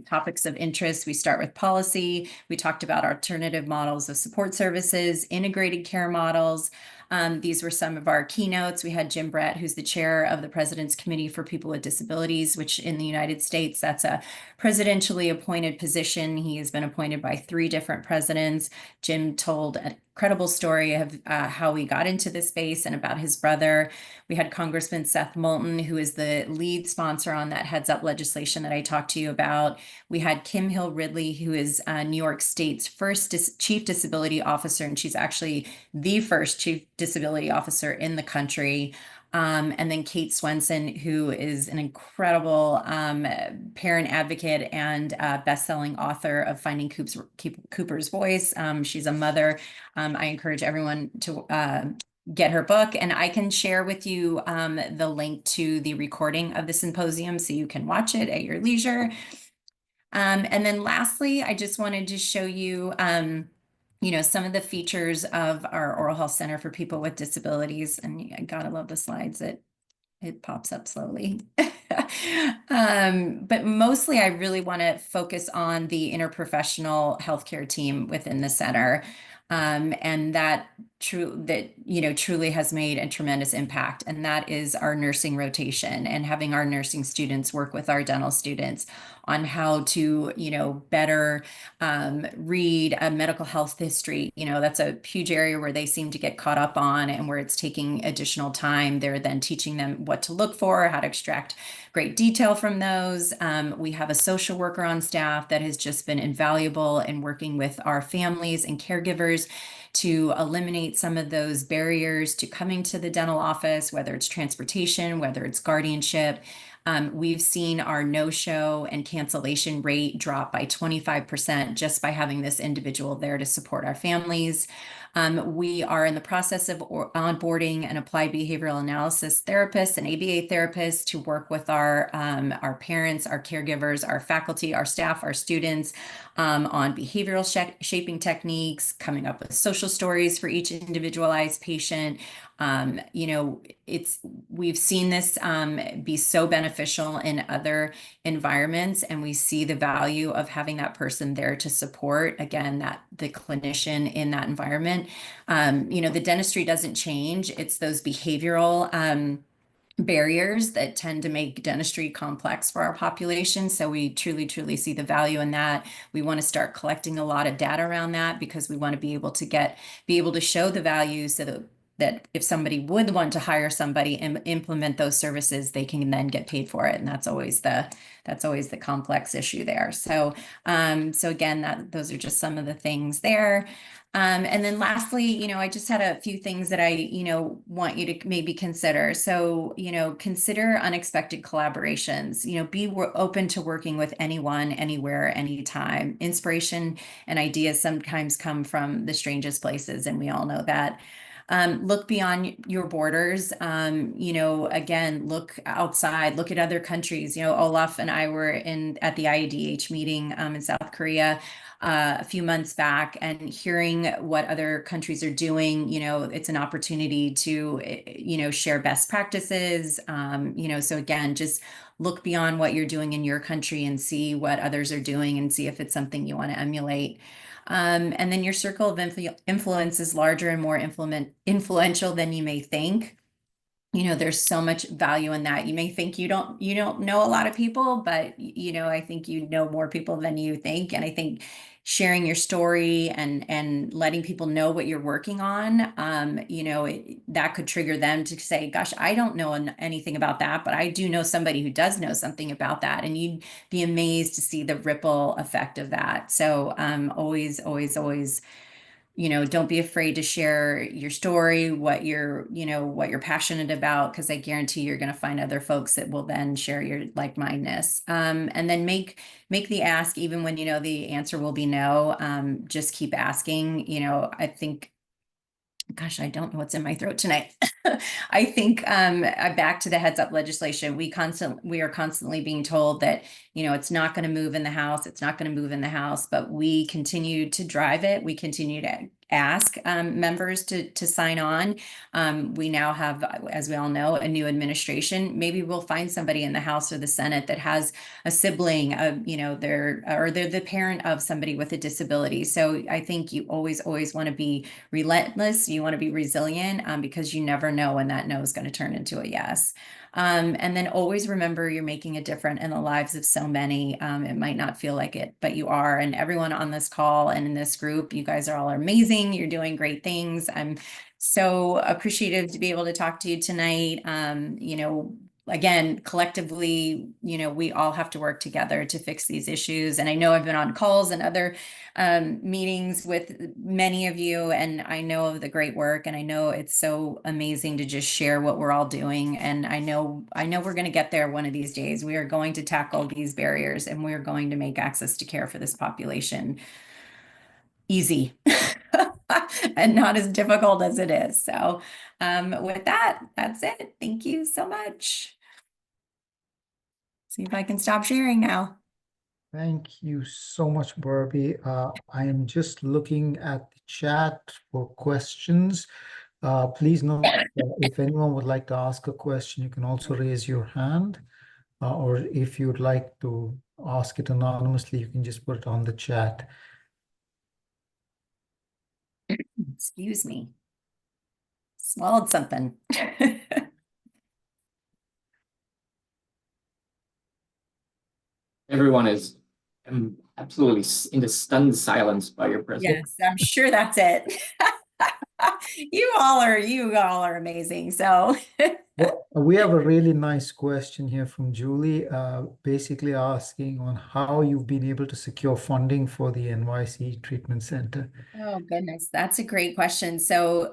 topics of interest. We start with policy. We talked about alternative models of support services, integrated care models. These were some of our keynotes. We had Jim Brett, who's the chair of the President's Committee for People with Disabilities, which in the United States, that's a presidentially appointed position. He has been appointed by 3 different presidents. Jim told a incredible story of how he got into this space and about his brother. We had Congressman Seth Moulton, who is the lead sponsor on that heads up legislation that I talked to you about. We had Kim Hill Ridley, who is New York State's first chief disability officer, and she's actually the first chief disability officer in the country. And then Kate Swenson, who is an incredible parent advocate and best-selling author of Finding Cooper's Voice. She's a mother. I encourage everyone to get her book, and I can share with you the link to the recording of the symposium so you can watch it at your leisure. And then lastly, I just wanted to show you some of the features of our Oral Health Center for People with Disabilities. And I gotta love the slides. It pops up slowly. But mostly I really want to focus on the interprofessional healthcare team within the center. And that truly has made a tremendous impact. And that is our nursing rotation and having our nursing students work with our dental students on how to, better read a medical health history. That's a huge area where they seem to get caught up on and where it's taking additional time. They're then teaching them what to look for, how to extract great detail from those. We have a social worker on staff that has just been invaluable in working with our families and caregivers to eliminate some of those barriers to coming to the dental office, whether it's transportation, whether it's guardianship. We've seen our no-show and cancellation rate drop by 25% just by having this individual there to support our families. We are in the process of onboarding an applied behavioral analysis therapist, an ABA therapist, to work with our parents, our caregivers, our faculty, our staff, our students on behavioral shaping techniques, coming up with social stories for each individualized patient, You know, we've seen this be so beneficial in other environments, and we see the value of having that person there to support, again, that the clinician in that environment. You know, the dentistry doesn't change. It's those behavioral barriers that tend to make dentistry complex for our population. So we truly see the value in that. We want to start collecting a lot of data around that, because we want to be able to show the value, so that if somebody would want to hire somebody and implement those services, they can then get paid for it. And that's always the complex issue there. So so again, those are just some of the things there. And then lastly, you know, I just had a few things that I, you know, want you to maybe consider. So, you know, consider unexpected collaborations, you know, be open to working with anyone, anywhere, anytime. Inspiration and ideas sometimes come from the strangest places, and we all know that. Look beyond your borders. You know, again, look outside, look at other countries. You know, Olaf and I were at the IADH meeting in South Korea a few months back, and hearing what other countries are doing. You know, it's an opportunity to, you know, share best practices. You know, so again, just look beyond what you're doing in your country and see what others are doing, and see if it's something you want to emulate. And then your circle of influence is larger and more influential than you may think. You know, there's so much value in that. You may think you don't know a lot of people, but you know, I think you know more people than you think. And I think sharing your story and letting people know what you're working on, you know, that could trigger them to say, gosh, I don't know anything about that, but I do know somebody who does know something about that. And you'd be amazed to see the ripple effect of that. So always, you know, don't be afraid to share your story, what you're passionate about, because I guarantee you're going to find other folks that will then share your like-mindedness. And then make the ask, even when you know the answer will be no. Just keep asking. You know, I think, gosh, I don't know what's in my throat tonight. I think back to the heads up legislation, we are constantly being told that, you know, it's not going to move in the House. It's not going to move in the House, but we continue to drive it. We continue to ask members to sign on. We now have, as we all know, a new administration. Maybe we'll find somebody in the House or the Senate that has a sibling, you know, they're the parent of somebody with a disability. So I think you always want to be relentless. You want to be resilient, because you never know when that no is going to turn into a yes. And then always remember you're making a difference in the lives of so many. It might not feel like it, but you are. And everyone on this call and in this group, you guys are all amazing. You're doing great things. I'm so appreciative to be able to talk to you tonight. You know, again, collectively, you know, we all have to work together to fix these issues. And I know I've been on calls and other meetings with many of you, and I know of the great work, and I know it's so amazing to just share what we're all doing. And I know we're going to get there one of these days. We are going to tackle these barriers, and we're going to make access to care for this population easy and not as difficult as it is. So with that, that's it. Thank you so much. See if I can stop sharing now. Thank you so much, Barbie. I am just looking at the chat for questions. Please note if anyone would like to ask a question, you can also raise your hand, or if you'd like to ask it anonymously, you can just put it on the chat. Excuse me. Swallowed something. Everyone is absolutely into stunned silence by your presentation. Yes, I'm sure that's it. You all are amazing. So Well, we have a really nice question here from Julie, basically asking on how you've been able to secure funding for the NYC Treatment Center. oh goodness, that's a great question. So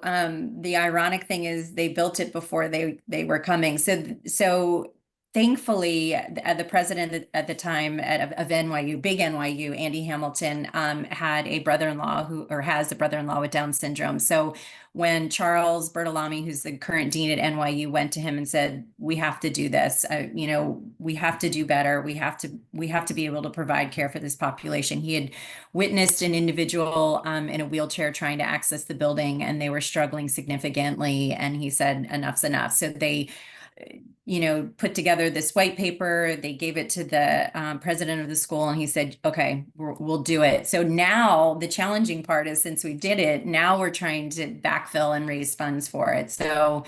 the ironic thing is they built it before they were coming. So thankfully, the president at the time of NYU, big NYU, Andy Hamilton, had a brother-in-law has a brother-in-law with Down syndrome. So when Charles Bertolami, who's the current dean at NYU, went to him and said, "We have to do this. We have to do better. We have to be able to provide care for this population." He had witnessed an individual in a wheelchair trying to access the building, and they were struggling significantly. And he said, "Enough's enough." So they put together this white paper. They gave it to the president of the school, and he said, "Okay, we'll do it." So now the challenging part is, since we did it, now we're trying to backfill and raise funds for it. So,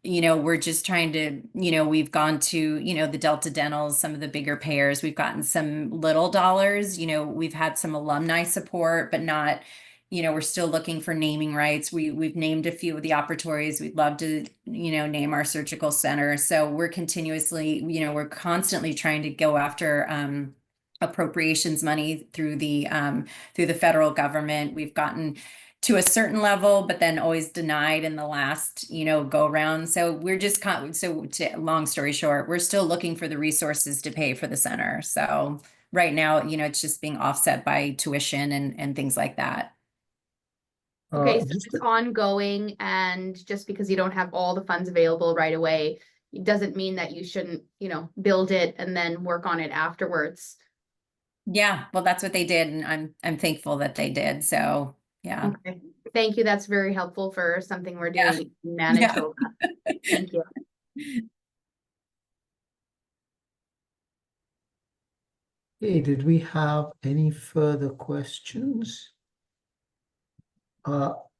we're just trying to, we've gone to, the Delta Dentals, some of the bigger payers. We've gotten some little dollars. We've had some alumni support, but not, we're still looking for naming rights. We've named a few of the operatories. We'd love to, name our surgical center. So we're continuously, we're constantly trying to go after appropriations money through the federal government. We've gotten to a certain level, but then always denied in the last, go around. So we're just long story short, we're still looking for the resources to pay for the center. So right now, it's just being offset by tuition and things like that. Okay, so it's ongoing, and just because you don't have all the funds available right away, it doesn't mean that you shouldn't, build it and then work on it afterwards. Yeah, well, that's what they did, and I'm thankful that they did. So yeah. Okay, thank you. That's very helpful for something we're doing in Manitoba. Thank you. Hey, did we have any further questions?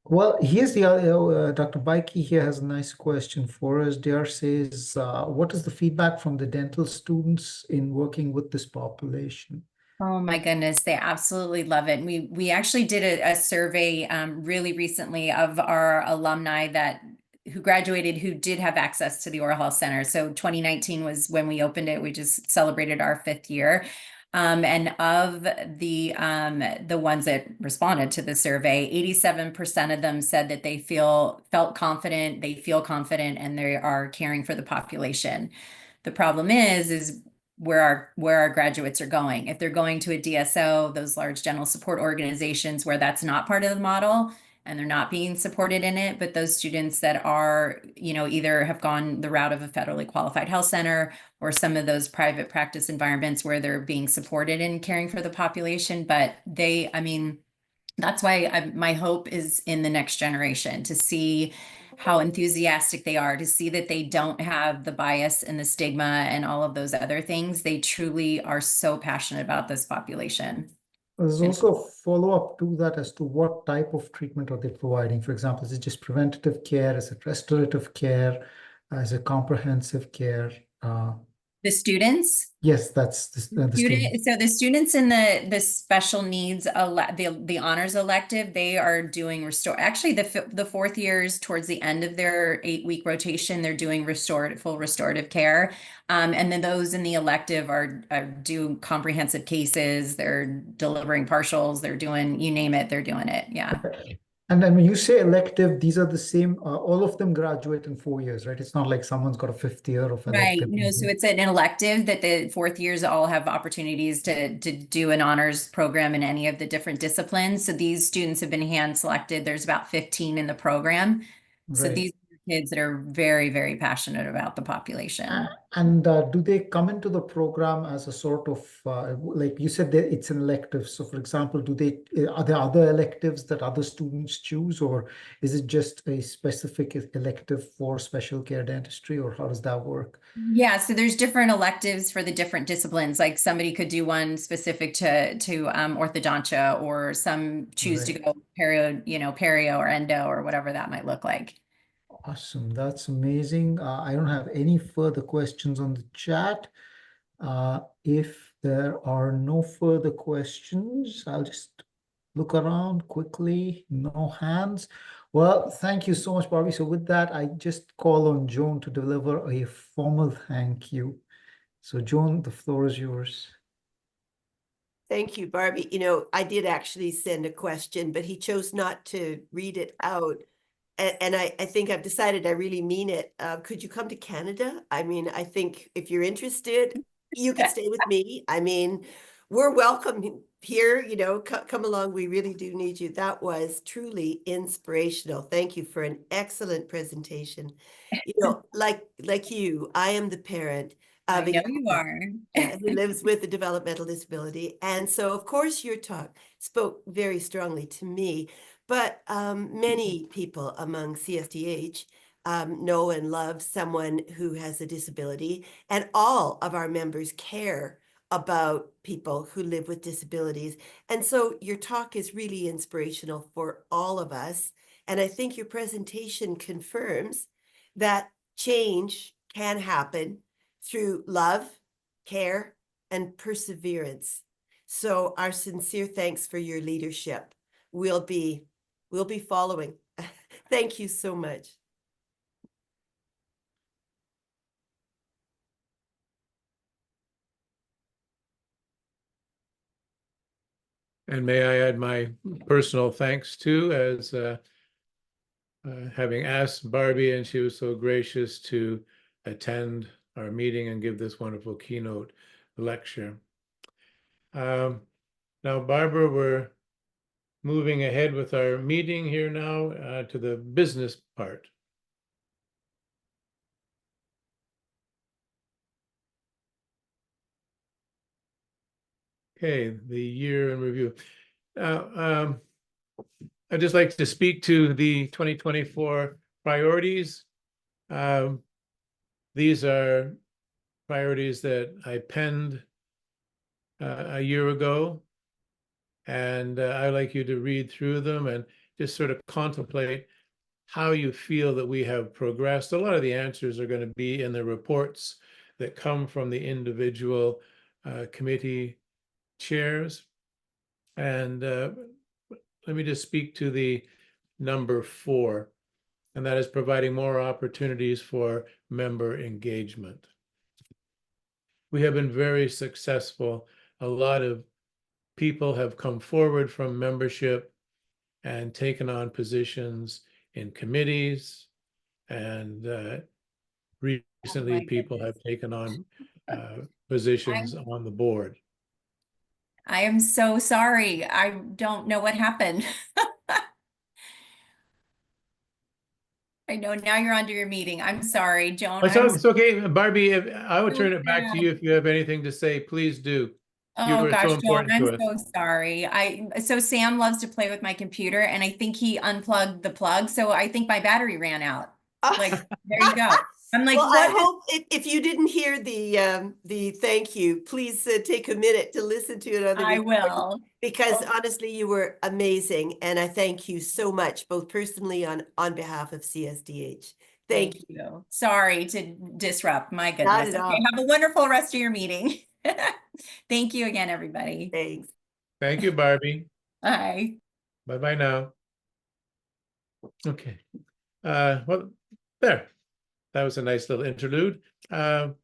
Well, here's the other, Dr. Baiki here has a nice question for us. DR says, what is the feedback from the dental students in working with this population? Oh my goodness, they absolutely love it. We actually did a survey really recently of our alumni who graduated, who did have access to the oral health center. So 2019 was when we opened it. We just celebrated our 5th year. And of the ones that responded to the survey, 87% of them said that they felt confident, they feel confident, and they are caring for the population. The problem is where our graduates are going. If they're going to a DSO, those large dental support organizations where that's not part of the model and they're not being supported in it, but those students that are, either have gone the route of a federally qualified health center or some of those private practice environments where they're being supported in caring for the population. But that's why my hope is in the next generation, to see how enthusiastic they are, to see that they don't have the bias and the stigma and all of those other things. They truly are so passionate about this population. There's also a follow-up to that as to what type of treatment are they providing. For example, is it just preventative care? Is it restorative care? Is it comprehensive care? The students? Yes, that's the students. So the students in the special needs, the honors elective, they are doing actually the 4th years, towards the end of their 8-week rotation, they're doing full restorative care. And then those in the elective are doing comprehensive cases, they're delivering partials, they're doing, you name it, they're doing it. Yeah. And then when you say elective, these are the same, all of them graduate in 4 years, right? It's not like someone's got a 5th year of elective. Right. No, so it's an elective that the 4th years all have opportunities to do an honors program in any of the different disciplines. So these students have been hand selected. There's about 15 in the program. So Right. these are kids that are very, very passionate about the population. And do they come into the program as a sort of, like you said, it's an elective. So for example, are there other electives that other students choose, or is it just a specific elective for special care dentistry, or how does that work? Yeah, so there's different electives for the different disciplines. Like somebody could do one specific to orthodontia, or some choose to go perio or endo or whatever that might look like. Awesome. That's amazing. I don't have any further questions on the chat. If there are no further questions, I'll just look around quickly. No hands. Well, thank you so much, Barbie. So with that, I just call on Joan to deliver a formal thank you. So Joan, the floor is yours. Thank you, Barbie. I did actually send a question, but he chose not to read it out. and I think I've decided I really mean it. Could you come to Canada? I mean, I think if you're interested, you can stay with me. I mean, we're welcome here, you know, come along. We really do need you. That was truly inspirational. Thank you for an excellent presentation. You know, like you, I am the parent I of a know young you man, are. yeah, who lives with a developmental disability. And so, of course, your talk spoke very strongly to me. But many people among CSDH know and love someone who has a disability, and all of our members care about people who live with disabilities. And so your talk is really inspirational for all of us. And I think your presentation confirms that change can happen through love, care, and perseverance. So our sincere thanks for your leadership. We'll be following. Thank you so much. And may I add my personal thanks too, as having asked Barbie, and she was so gracious to attend our meeting and give this wonderful keynote lecture. Now, Barbara, we're moving ahead with our meeting here now to the business part. Okay, the year in review. I'd just like to speak to the 2024 priorities. These are priorities that I penned a year ago, and I'd like you to read through them and just sort of contemplate how you feel that we have progressed. A lot of the answers are going to be in the reports that come from the individual committee chairs. And let me just speak to the number 4, and that is providing more opportunities for member engagement. We have been very successful. A lot of people have come forward from membership and taken on positions in committees, and recently people have taken on positions on the board. I am so sorry. I don't know what happened. I know now you're onto your meeting. I'm sorry, Joan. It's okay, Barbie. I will turn it back to you if you have anything to say. Please do. You Oh are gosh, so Joan, important I'm to us. so sorry. So Sam loves to play with my computer, and I think he unplugged the plug, so I think my battery ran out. Like, there you go. I'm like, Well, what? I hope if you didn't hear the thank you, please take a minute to listen to it on the I recording, will. because honestly, you were amazing, and I thank you so much, both personally on behalf of CSDH. Thank you. You. Sorry to disrupt. My Not goodness. at all. Okay, have a wonderful rest of your meeting. Thank you again, everybody. Thanks. Thank you, Barbie. Bye. Bye-bye now. Okay. Well, there. That was a nice little interlude. Now,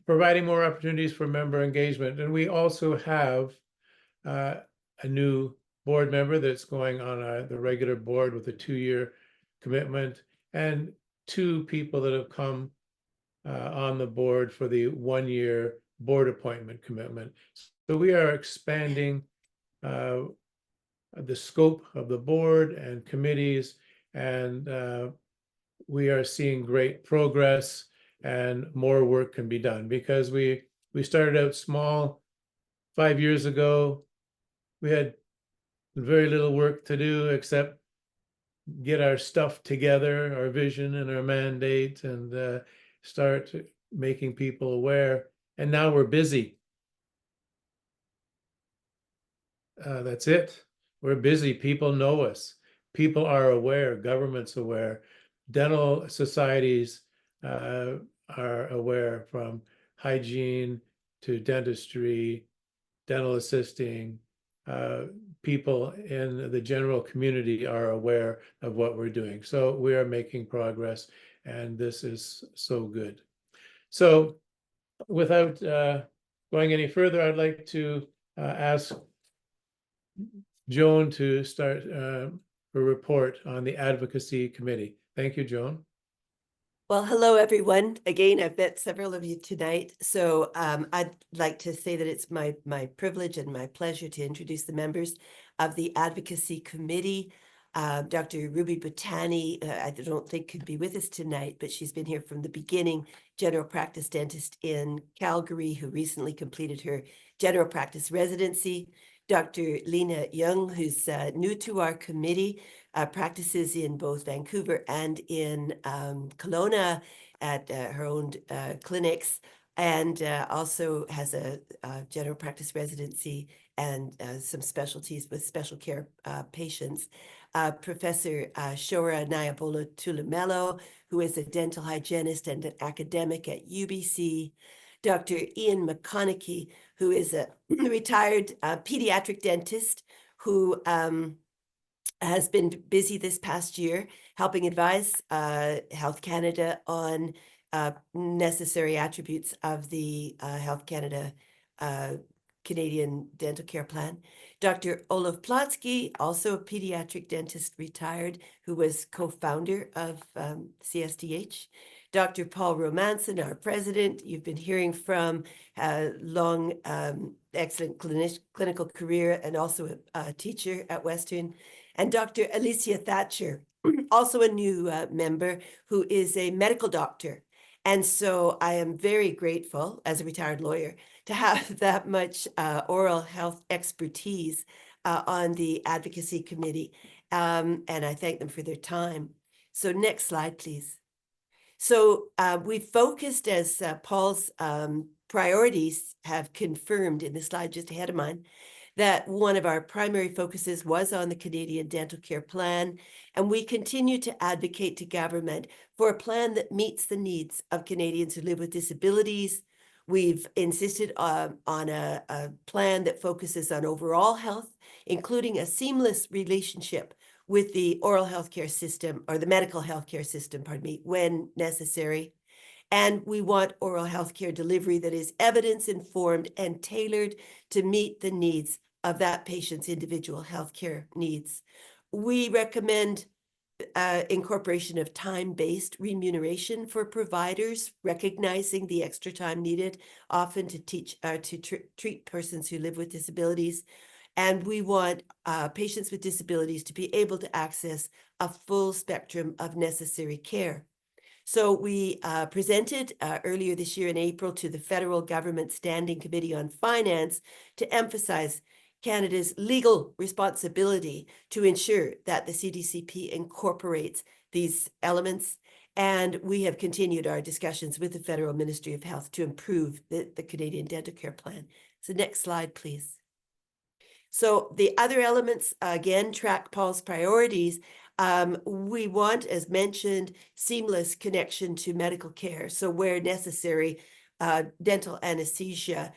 providing more opportunities for member engagement. And we also have a new board member that's going on the regular board with a 2-year commitment, and 2 people that have come on the board for the 1-year board appointment commitment. So we are expanding the scope of the board and committees, and we are seeing great progress, and more work can be done, because we started out small 5 years ago. We had very little work to do except get our stuff together, our vision and our mandate, and start making people aware. And now we're busy. That's it. We're busy. People know us. People are aware. Government's aware. Dental societies are aware, from hygiene to dentistry, dental assisting. People in the general community are aware of what we're doing. So we are making progress, and this is so good. So without going any further, I'd like to ask Joan to start her report on the Advocacy Committee. Thank you, Joan. Well, hello, everyone. Again, I've met several of you tonight. So I'd like to say that it's my privilege and my pleasure to introduce the members of the Advocacy Committee. Dr. Barbie Vartanian, I don't think could be with us tonight, but she's been here from the beginning, general practice dentist in Calgary, who recently completed her general practice residency. Dr. Lena Young, who's new to our committee, practices in both Vancouver and in Kelowna at her own clinics, and also has a general practice residency and some specialties with special care patients. Professor Shora Nyabola Tulamelo, who is a dental hygienist and an academic at UBC. Dr. Ian McConaughey, who is a retired pediatric dentist who has been busy this past year helping advise Health Canada on necessary attributes of the Health Canada Canadian Dental Care Plan. Dr. Olaf Plotsky, also a pediatric dentist retired, who was co-founder of CSDH. Dr. Paul Romanson, our president, you've been hearing from, long, excellent clinical career and also a teacher at Western. And Dr. Alicia Thatcher, also a new member, who is a medical doctor. And so I am very grateful as a retired lawyer to have that much oral health expertise on the Advocacy Committee. And I thank them for their time. So next slide, please. So we focused, as Paul's priorities have confirmed in the slide just ahead of mine, that one of our primary focuses was on the Canadian Dental Care Plan, and we continue to advocate to government for a plan that meets the needs of Canadians who live with disabilities. We've insisted on a plan that focuses on overall health, including a seamless relationship with the oral healthcare system, or the medical healthcare system, pardon me, when necessary. And we want oral healthcare delivery that is evidence-informed and tailored to meet the needs of that patient's individual healthcare needs. We recommend incorporation of time-based remuneration for providers, recognizing the extra time needed often to treat persons who live with disabilities. And we want patients with disabilities to be able to access a full spectrum of necessary care. So we presented earlier this year in April to the Federal Government Standing Committee on Finance to emphasize Canada's legal responsibility to ensure that the CDCP incorporates these elements. And we have continued our discussions with the Federal Ministry of Health to improve the Canadian Dental Care Plan. So next slide, please. So the other elements, again, track Paul's priorities. We want, as mentioned, seamless connection to medical care. So where necessary, dental anesthesia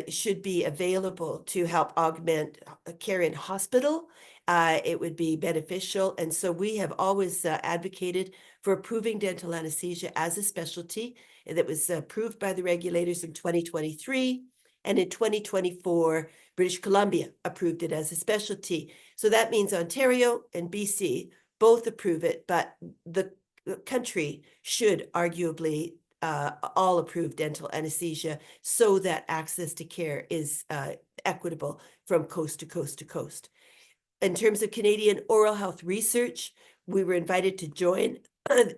should be available to help augment care in hospital. It would be beneficial. And so we have always advocated for approving dental anesthesia as a specialty that was approved by the regulators in 2023. And in 2024, British Columbia approved it as a specialty. So that means Ontario and BC both approve it, but the country should arguably all approve dental anesthesia so that access to care is equitable from coast to coast to coast. In terms of Canadian oral health research, we were invited to join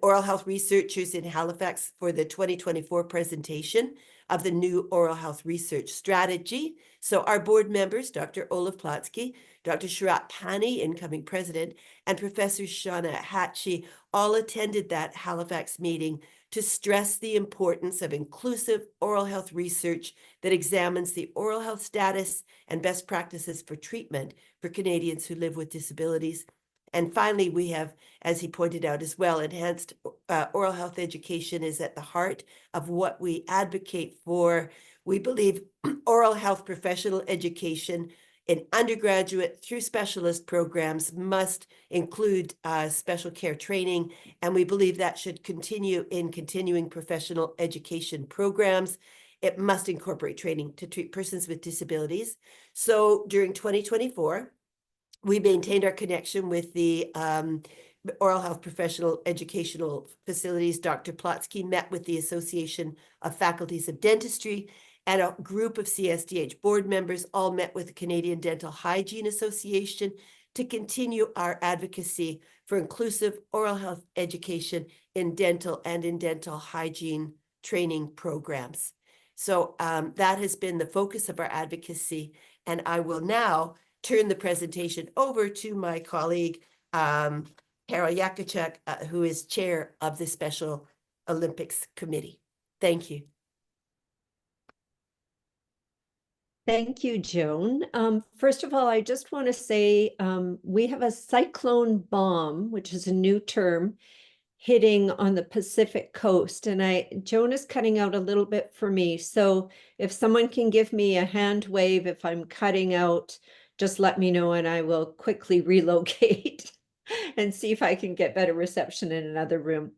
oral health researchers in Halifax for the 2024 presentation of the new oral health research strategy. So our board members, Dr. Olaf Plotsky, Dr. Sharat Pani, incoming president, and Professor Shauna Hatchie all attended that Halifax meeting to stress the importance of inclusive oral health research that examines the oral health status and best practices for treatment for Canadians who live with disabilities. And finally, we have, as he pointed out as well, enhanced oral health education is at the heart of what we advocate for. We believe oral health professional education in undergraduate through specialist programs must include special care training, and we believe that should continue in continuing professional education programs. It must incorporate training to treat persons with disabilities. So during 2024, We maintained our connection with the oral health professional educational facilities. Dr. Plotsky met with the Association of Faculties of Dentistry, and a group of CSDH board members all met with the Canadian Dental Hygiene Association to continue our advocacy for inclusive oral health education in dental and in dental hygiene training programs. So that has been the focus of our advocacy, and I will now turn the presentation over to my colleague, Carol Yakachuk, who is chair of the Special Olympics Committee. Thank you. Thank you, Joan. First of all, I just want to say we have a cyclone bomb, which is a new term, hitting on the Pacific coast. And Joan is cutting out a little bit for me. So if someone can give me a hand wave if I'm cutting out, just let me know and I will quickly relocate and see if I can get better reception in another room.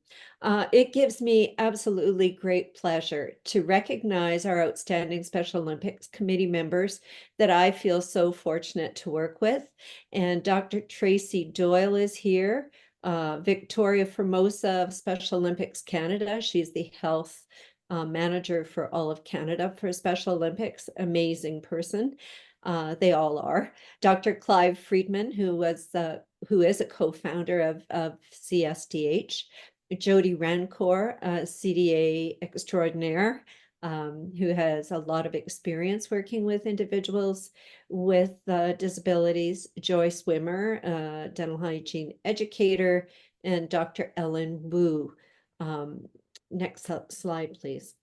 It gives me absolutely great pleasure to recognize our outstanding Special Olympics Committee members that I feel so fortunate to work with. And Dr. Tracy Doyle is here, Victoria Formosa of Special Olympics Canada. She's the health manager for all of Canada for Special Olympics, amazing person. They all are. Dr. Clive Friedman, who is a co-founder of CSDH, Jody Rancourt, CDA extraordinaire, who has a lot of experience working with individuals with disabilities, Joy Swimmer, dental hygiene educator, and Dr. Ellen Wu. Next slide, please.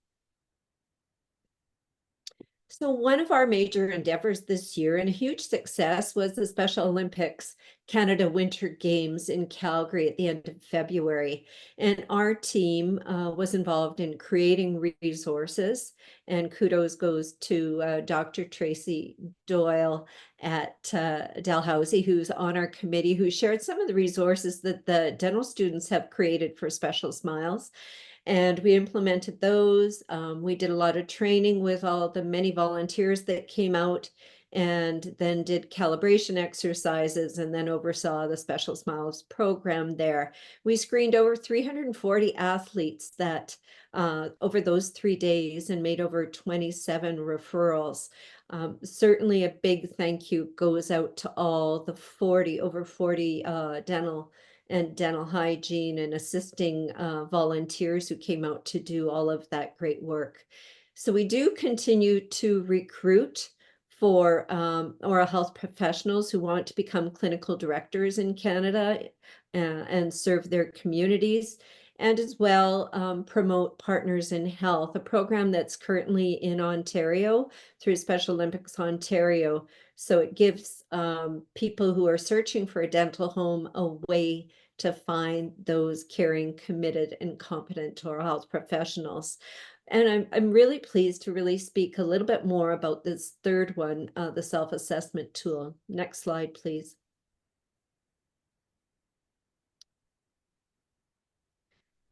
So one of our major endeavors this year and a huge success was the Special Olympics Canada Winter Games in Calgary at the end of February. And our team was involved in creating resources, and kudos goes to Dr. Tracy Doyle at Dalhousie, who's on our committee, who shared some of the resources that the dental students have created for Special Smiles. And we implemented those. We did a lot of training with all the many volunteers that came out, and then did calibration exercises, and then oversaw the Special Smiles program there. We screened over 340 athletes that over those 3 days, and made over 27 referrals. Certainly a big thank you goes out to all the over 40 dental and dental hygiene and assisting volunteers who came out to do all of that great work. So we do continue to recruit for oral health professionals who want to become clinical directors in Canada and serve their communities, and as well promote Partners in Health, a program that's currently in Ontario through Special Olympics Ontario. So it gives people who are searching for a dental home a way to find those caring, committed, and competent oral health professionals. And I'm really pleased to really speak a little bit more about this third one, the self-assessment tool. Next slide, please.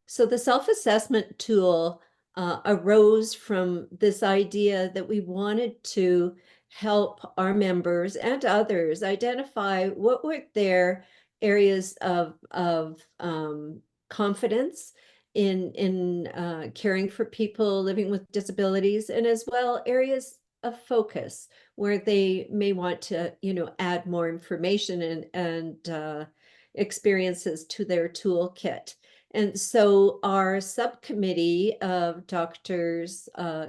So the self-assessment tool arose from this idea that we wanted to help our members and others identify what were their areas of confidence in caring for people living with disabilities, and as well areas of focus where they may want to, add more information and experiences to their toolkit. And so our subcommittee of doctors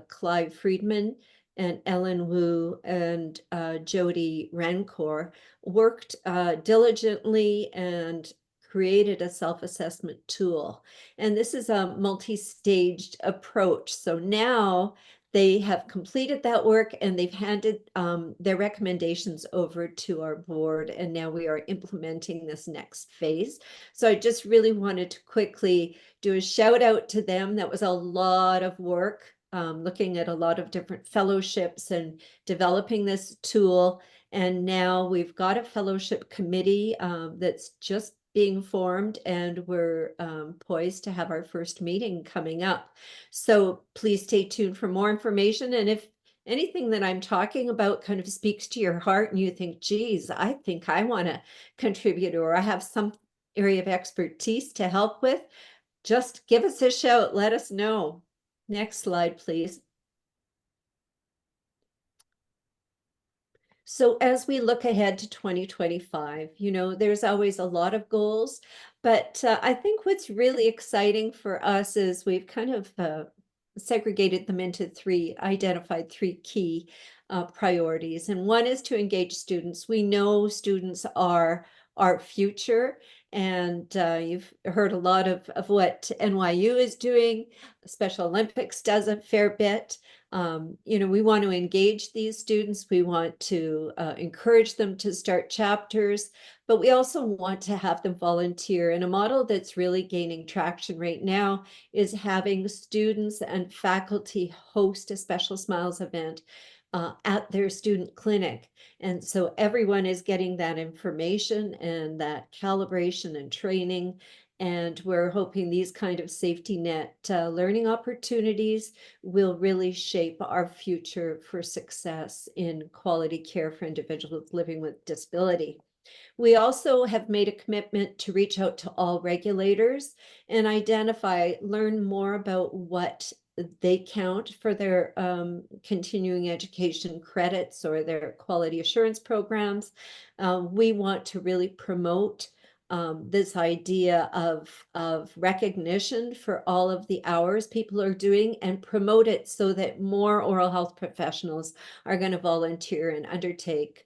Clive Friedman and Ellen Wu and Jody Rancourt worked diligently and created a self-assessment tool. And this is a multi-staged approach. So now they have completed that work, and they've handed their recommendations over to our board, and now we are implementing this next phase. So I just really wanted to quickly do a shout out to them. That was a lot of work, looking at a lot of different fellowships and developing this tool. And now we've got a fellowship committee that's just being formed, and we're poised to have our first meeting coming up. So please stay tuned for more information. And if anything that I'm talking about kind of speaks to your heart and you think, geez, I think I want to contribute, or I have some area of expertise to help with, just give us a shout. Let us know. Next slide, please. So as we look ahead to 2025, you know, there's always a lot of goals, but I think what's really exciting for us is we've kind of segregated them into identified three key priorities. And one is to engage students. We know students are our future, and you've heard a lot of what NYU is doing. Special Olympics does a fair bit. You know, we want to engage these students. We want to encourage them to start chapters, but we also want to have them volunteer. And a model that's really gaining traction right now is having students and faculty host a Special Smiles event at their student clinic. And so everyone is getting that information and that calibration and training. And we're hoping these kind of safety net learning opportunities will really shape our future for success in quality care for individuals living with disability. We also have made a commitment to reach out to all regulators and learn more about what they count for their continuing education credits or their quality assurance programs. We want to really promote this idea of recognition for all of the hours people are doing and promote it so that more oral health professionals are going to volunteer and undertake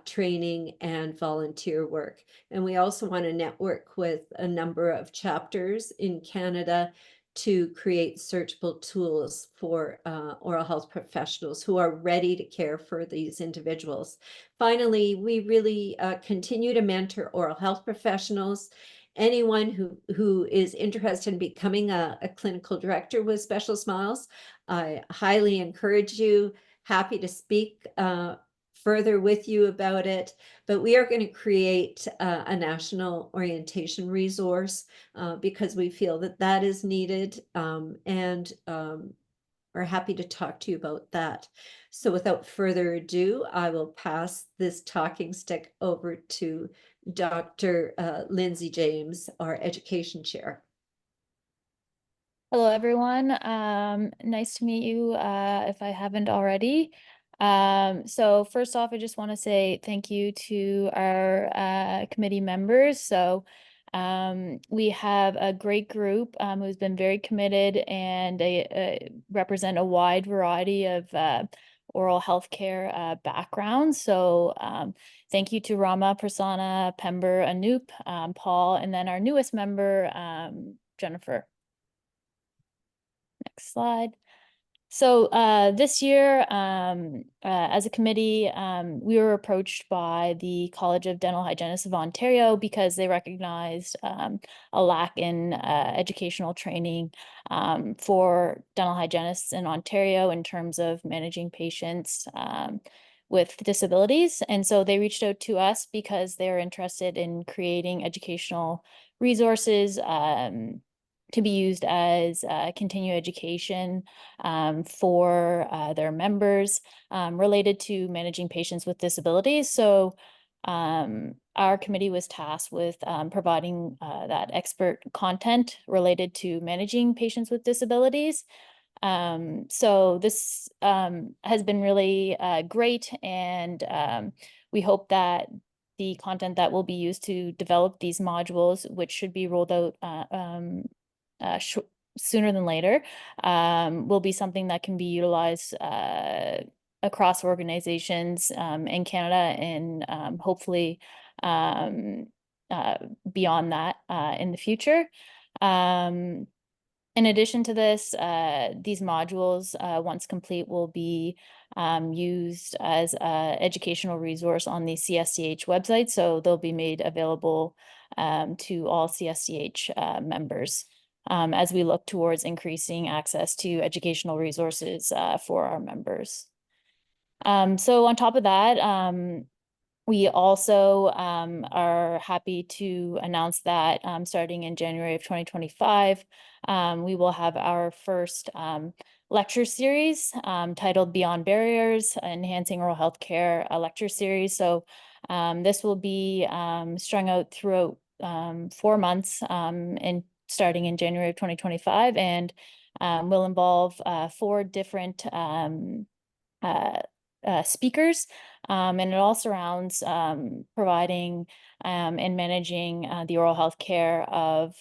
training and volunteer work. And we also want to network with a number of chapters in Canada to create searchable tools for oral health professionals who are ready to care for these individuals. Finally, we really continue to mentor oral health professionals. Anyone who is interested in becoming a clinical director with Special Smiles, I highly encourage you. Happy to speak further with you about it, but we are going to create a national orientation resource because we feel that that is needed, and we're happy to talk to you about that. So without further ado, I will pass this talking stick over to Dr. Lindsay James, our education chair. Hello, everyone. Nice to meet you if I haven't already. So first off, I just want to say thank you to our committee members. So we have a great group who's been very committed, and they represent a wide variety of oral healthcare backgrounds. So thank you to Rama, Prasanna, Pember, Anoop, Paul, and then our newest member, Jennifer. Next slide. So this year, as a committee, we were approached by the College of Dental Hygienists of Ontario because they recognized a lack in educational training for dental hygienists in Ontario in terms of managing patients with disabilities. And so they reached out to us because they're interested in creating educational resources to be used as continuing education for their members related to managing patients with disabilities. So our committee was tasked with providing that expert content related to managing patients with disabilities. So this has been really great, and we hope that the content that will be used to develop these modules, which should be rolled out sooner than later, will be something that can be utilized across organizations in Canada, and hopefully beyond that in the future. In addition to this, these modules, once complete, will be used as an educational resource on the CSDH website. So they'll be made available to all CSDH members as we look towards increasing access to educational resources for our members. So on top of that, We also are happy to announce that starting in January of 2025, we will have our first lecture series titled Beyond Barriers, Enhancing Oral Health Care, a lecture series. So this will be strung out throughout 4 months and starting in January of 2025, and will involve 4 different speakers, and it all surrounds providing and managing the oral health care of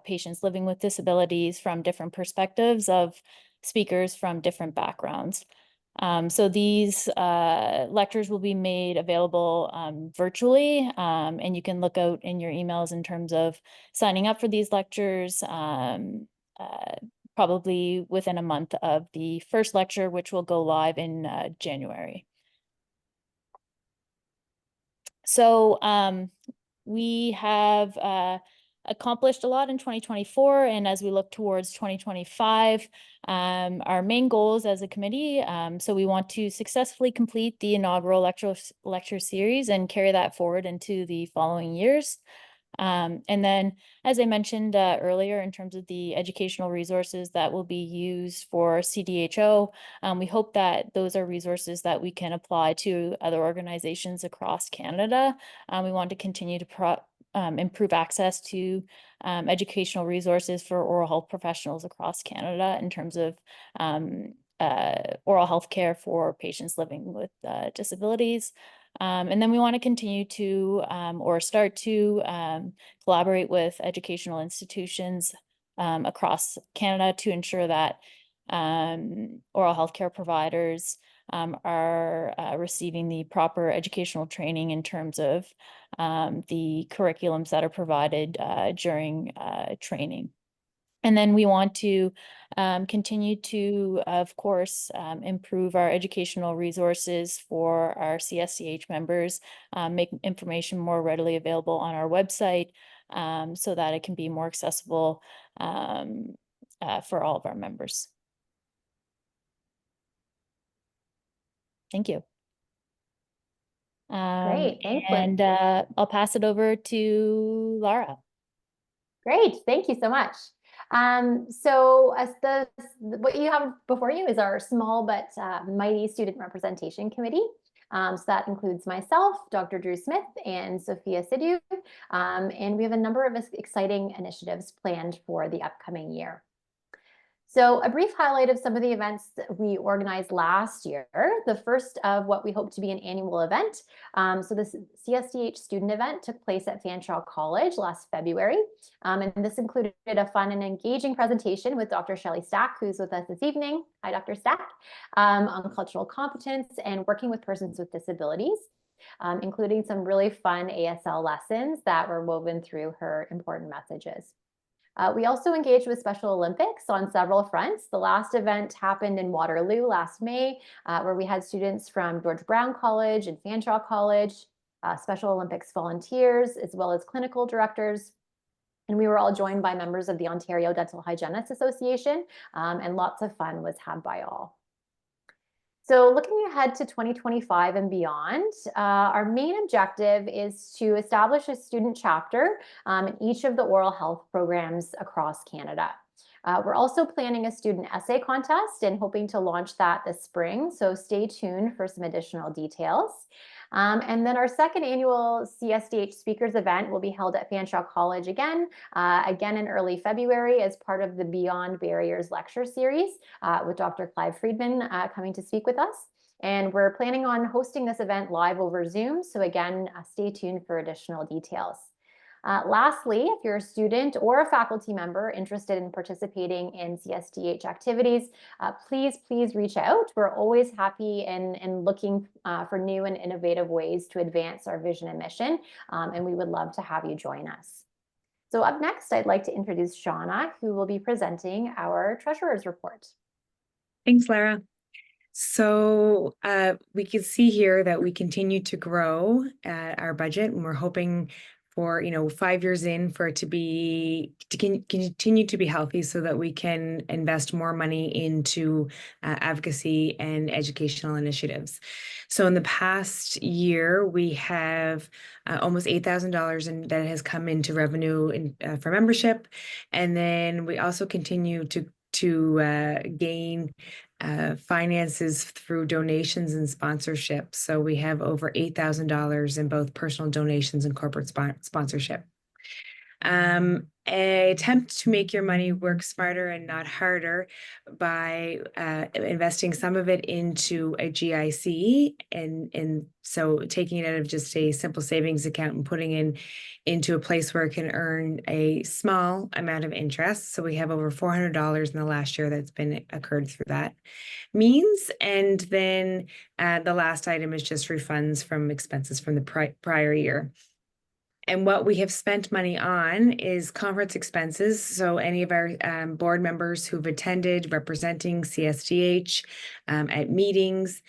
patients living with disabilities from different perspectives of speakers from different backgrounds. So these lectures will be made available virtually, and you can look out in your emails in terms of signing up for these lectures, probably within a month of the first lecture, which will go live in January. So we have accomplished a lot in 2024, and as we look towards 2025, our main goals as a committee, so we want to successfully complete the inaugural lecture series and carry that forward into the following years. And then, as I mentioned earlier, in terms of the educational resources that will be used for CDHO, we hope that those are resources that we can apply to other organizations across Canada. We want to continue to improve access to educational resources for oral health professionals across Canada in terms of oral health care for patients living with disabilities. And then we want to continue to or start to collaborate with educational institutions across Canada to ensure that oral health care providers are receiving the proper educational training in terms of the curriculums that are provided during training. And then we want to continue to, of course, improve our educational resources for our CSDH members, make information more readily available on our website so that it can be more accessible for all of our members. Thank you. Great, thanks, Lynn. And I'll pass it over to Lara. Great, thank you so much. So as what you have before you is our small but mighty student representation committee. So that includes myself, Dr. Drew Smith, and Sophia Sidhu. And we have a number of exciting initiatives planned for the upcoming year. So a brief highlight of some of the events that we organized last year, the first of what we hope to be an annual event. So this CSDH student event took place at Fanshawe College last February. And this included a fun and engaging presentation with Dr. Shelley Stack, who's with us this evening. Hi, Dr. Stack, on cultural competence and working with persons with disabilities, including some really fun ASL lessons that were woven through her important messages. We also engaged with Special Olympics on several fronts. The last event happened in Waterloo last May, where we had students from George Brown College and Fanshawe College, Special Olympics volunteers, as well as clinical directors. And we were all joined by members of the Ontario Dental Hygienists Association, and lots of fun was had by all. So looking ahead to 2025 and beyond, our main objective is to establish a student chapter in each of the oral health programs across Canada. We're also planning a student essay contest and hoping to launch that this spring, so stay tuned for some additional details. And then our second annual CSDH speakers event will be held at Fanshawe College again in early February as part of the Beyond Barriers lecture series with Dr. Clive Friedman coming to speak with us. And we're planning on hosting this event live over Zoom. So again, stay tuned for additional details. Lastly, if you're a student or a faculty member interested in participating in CSDH activities, please reach out. We're always happy and looking for new and innovative ways to advance our vision and mission, and we would love to have you join us. So up next, I'd like to introduce Shauna, who will be presenting our Treasurer's Report. Thanks, Lara. So we can see here that we continue to grow our budget, and we're hoping for, 5 years in, for it to continue to be healthy so that we can invest more money into advocacy and educational initiatives. So in the past year, we have almost $8,000 that has come into revenue for membership. And then we also continue to gain finances through donations and sponsorships. So we have over $8,000 in both personal donations and corporate sponsorship. An attempt to make your money work smarter and not harder by investing some of it into a GIC, and so taking it out of just a simple savings account and putting it into a place where it can earn a small amount of interest. So we have over $400 in the last year that's been occurred through that means. And then the last item is just refunds from expenses from the prior year. And what we have spent money on is conference expenses. So any of our board members who've attended representing CSDH at meetings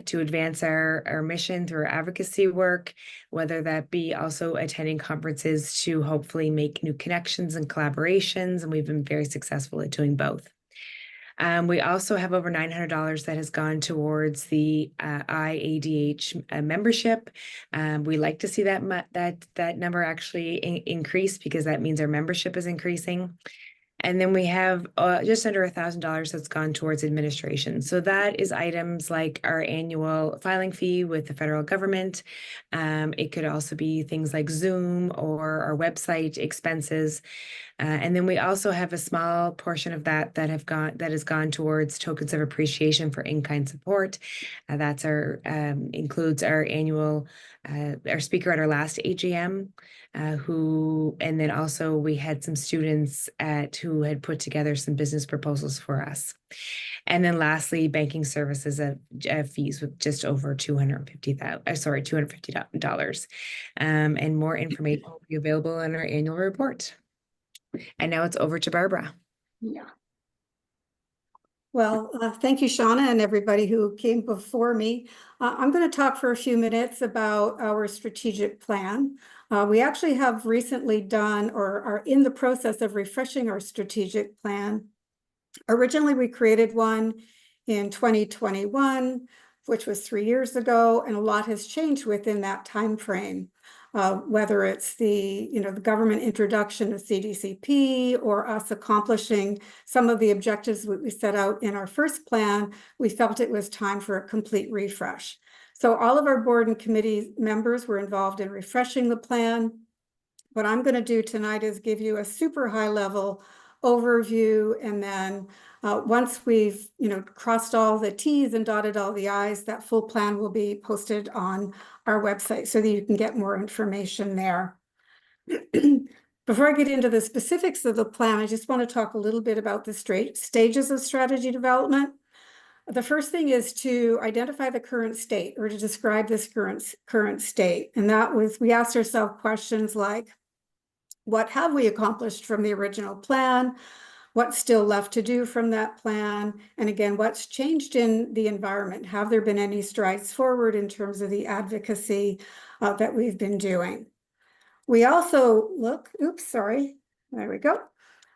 to advance our mission through our advocacy work, whether that be also attending conferences to hopefully make new connections and collaborations. And we've been very successful at doing both. We also have over $900 that has gone towards the IADH membership. We like to see that number actually increase, because that means our membership is increasing. And then we have just under $1,000 that's gone towards administration. So that is items like our annual filing fee with the federal government. It could also be things like Zoom or our website expenses. And then we also have a small portion of that has gone towards tokens of appreciation for in-kind support. That's includes our annual our speaker at our last AGM, and then also we had some students who had put together some business proposals for us. And then lastly, banking services fees with just over $250. And more information will be available in our annual report. And now it's over to Barbara. Yeah. Well, thank you, Shauna, and everybody who came before me. I'm going to talk for a few minutes about our strategic plan. We actually have recently done, or are in the process of refreshing our strategic plan. Originally, we created one in 2021, which was 3 years ago, and a lot has changed within that time frame. Whether it's the government introduction of CDCP or us accomplishing some of the objectives that we set out in our first plan, we felt it was time for a complete refresh. So all of our board and committee members were involved in refreshing the plan. What I'm going to do tonight is give you a super high level overview, and then once we've crossed all the T's and dotted all the I's, that full plan will be posted on our website so that you can get more information there. Before I get into the specifics of the plan, I just want to talk a little bit about the stages of strategy development. The first thing is to identify the current state, or to describe this current state. And that was, we asked ourselves questions like, what have we accomplished from the original plan? What's still left to do from that plan? And again, what's changed in the environment? Have there been any strides forward in terms of the advocacy that we've been doing? We also there we go.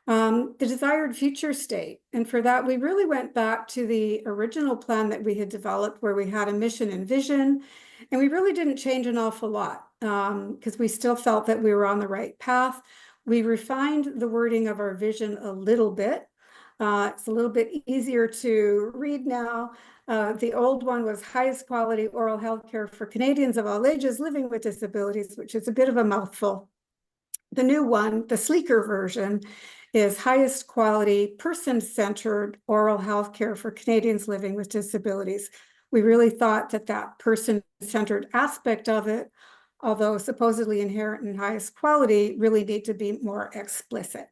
The desired future state. And for that, we really went back to the original plan that we had developed, where we had a mission and vision, and we really didn't change an awful lot because we still felt that we were on the right path. We refined the wording of our vision a little bit. It's a little bit easier to read now. The old one was highest quality oral health care for Canadians of all ages living with disabilities, which is a bit of a mouthful. The new one, the sleeker version, is highest quality person-centered oral health care for Canadians living with disabilities. We really thought that person-centered aspect of it, although supposedly inherent in highest quality, really need to be more explicit.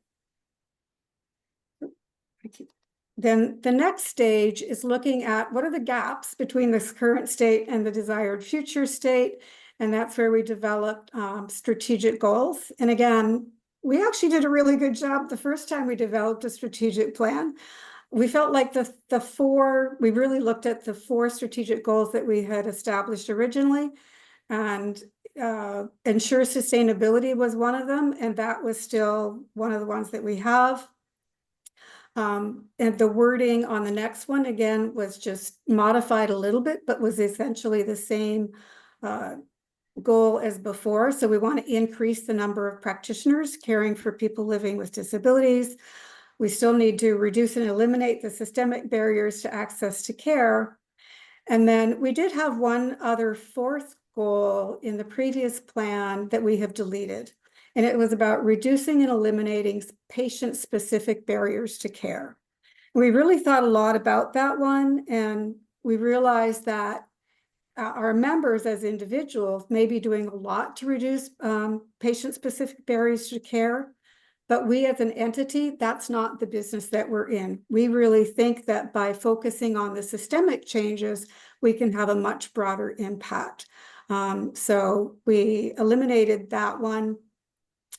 Then the next stage is looking at what are the gaps between this current state and the desired future state. And that's where we developed strategic goals. And again, we actually did a really good job the first time we developed a strategic plan. We felt like we really looked at the 4 strategic goals that we had established originally. And ensure sustainability was one of them, and that was still one of the ones that we have. And the wording on the next one, again, was just modified a little bit, but was essentially the same goal as before. So we want to increase the number of practitioners caring for people living with disabilities. We still need to reduce and eliminate the systemic barriers to access to care. And then we did have one other fourth goal in the previous plan that we have deleted. And it was about reducing and eliminating patient-specific barriers to care. We really thought a lot about that one, and we realized that our members as individuals may be doing a lot to reduce patient-specific barriers to care, but we as an entity, that's not the business that we're in. We really think that by focusing on the systemic changes, we can have a much broader impact. So we eliminated that one,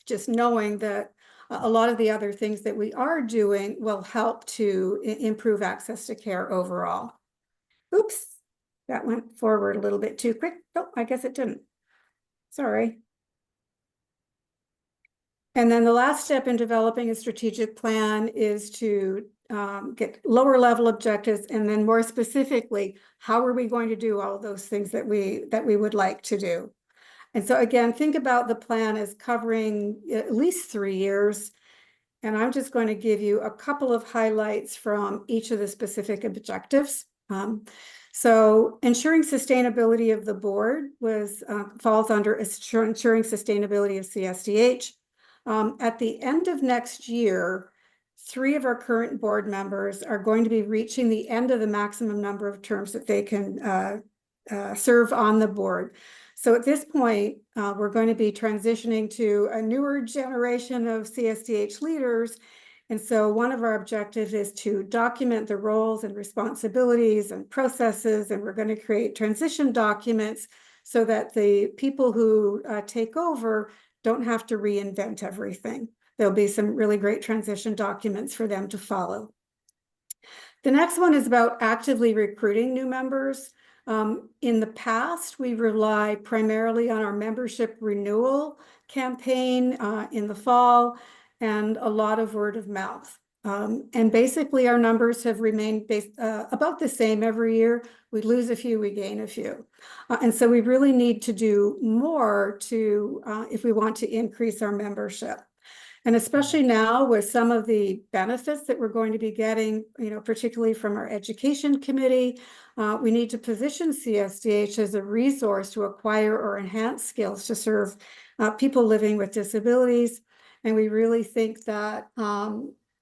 just knowing that a lot of the other things that we are doing will help to improve access to care overall. Oops, that went forward a little bit too quick. Oh, I guess it didn't. Sorry. And then the last step in developing a strategic plan is to get lower level objectives, and then more specifically, how are we going to do all of those things that we would like to do? And so again, think about the plan as covering at least 3 years. And I'm just going to give you a couple of highlights from each of the specific objectives. So ensuring sustainability of the board falls under ensuring sustainability of CSDH. At the end of next year, 3 of our current board members are going to be reaching the end of the maximum number of terms that they can serve on the board. So at this point, we're going to be transitioning to a newer generation of CSDH leaders. And so one of our objectives is to document the roles and responsibilities and processes, and we're going to create transition documents so that the people who take over don't have to reinvent everything. There'll be some really great transition documents for them to follow. The next one is about actively recruiting new members. In the past, we rely primarily on our membership renewal campaign in the fall and a lot of word of mouth. And basically our numbers have remained about the same every year. We lose a few, we gain a few. And so we really need to do more if we want to increase our membership. And especially now with some of the benefits that we're going to be getting, particularly from our education committee, we need to position CSDH as a resource to acquire or enhance skills to serve people living with disabilities. And we really think that,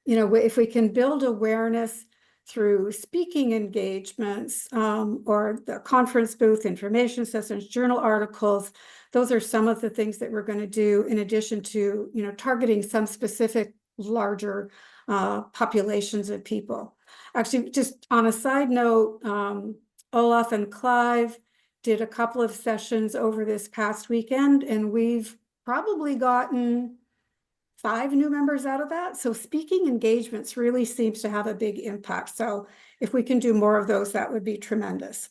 if we can build awareness through speaking engagements or the conference booth, information sessions, journal articles, those are some of the things that we're going to do in addition to, targeting some specific larger populations of people. Actually, just on a side note, Olaf and Clive did a couple of sessions over this past weekend, and we've probably gotten 5 new members out of that. So speaking engagements really seems to have a big impact. So if we can do more of those, that would be tremendous.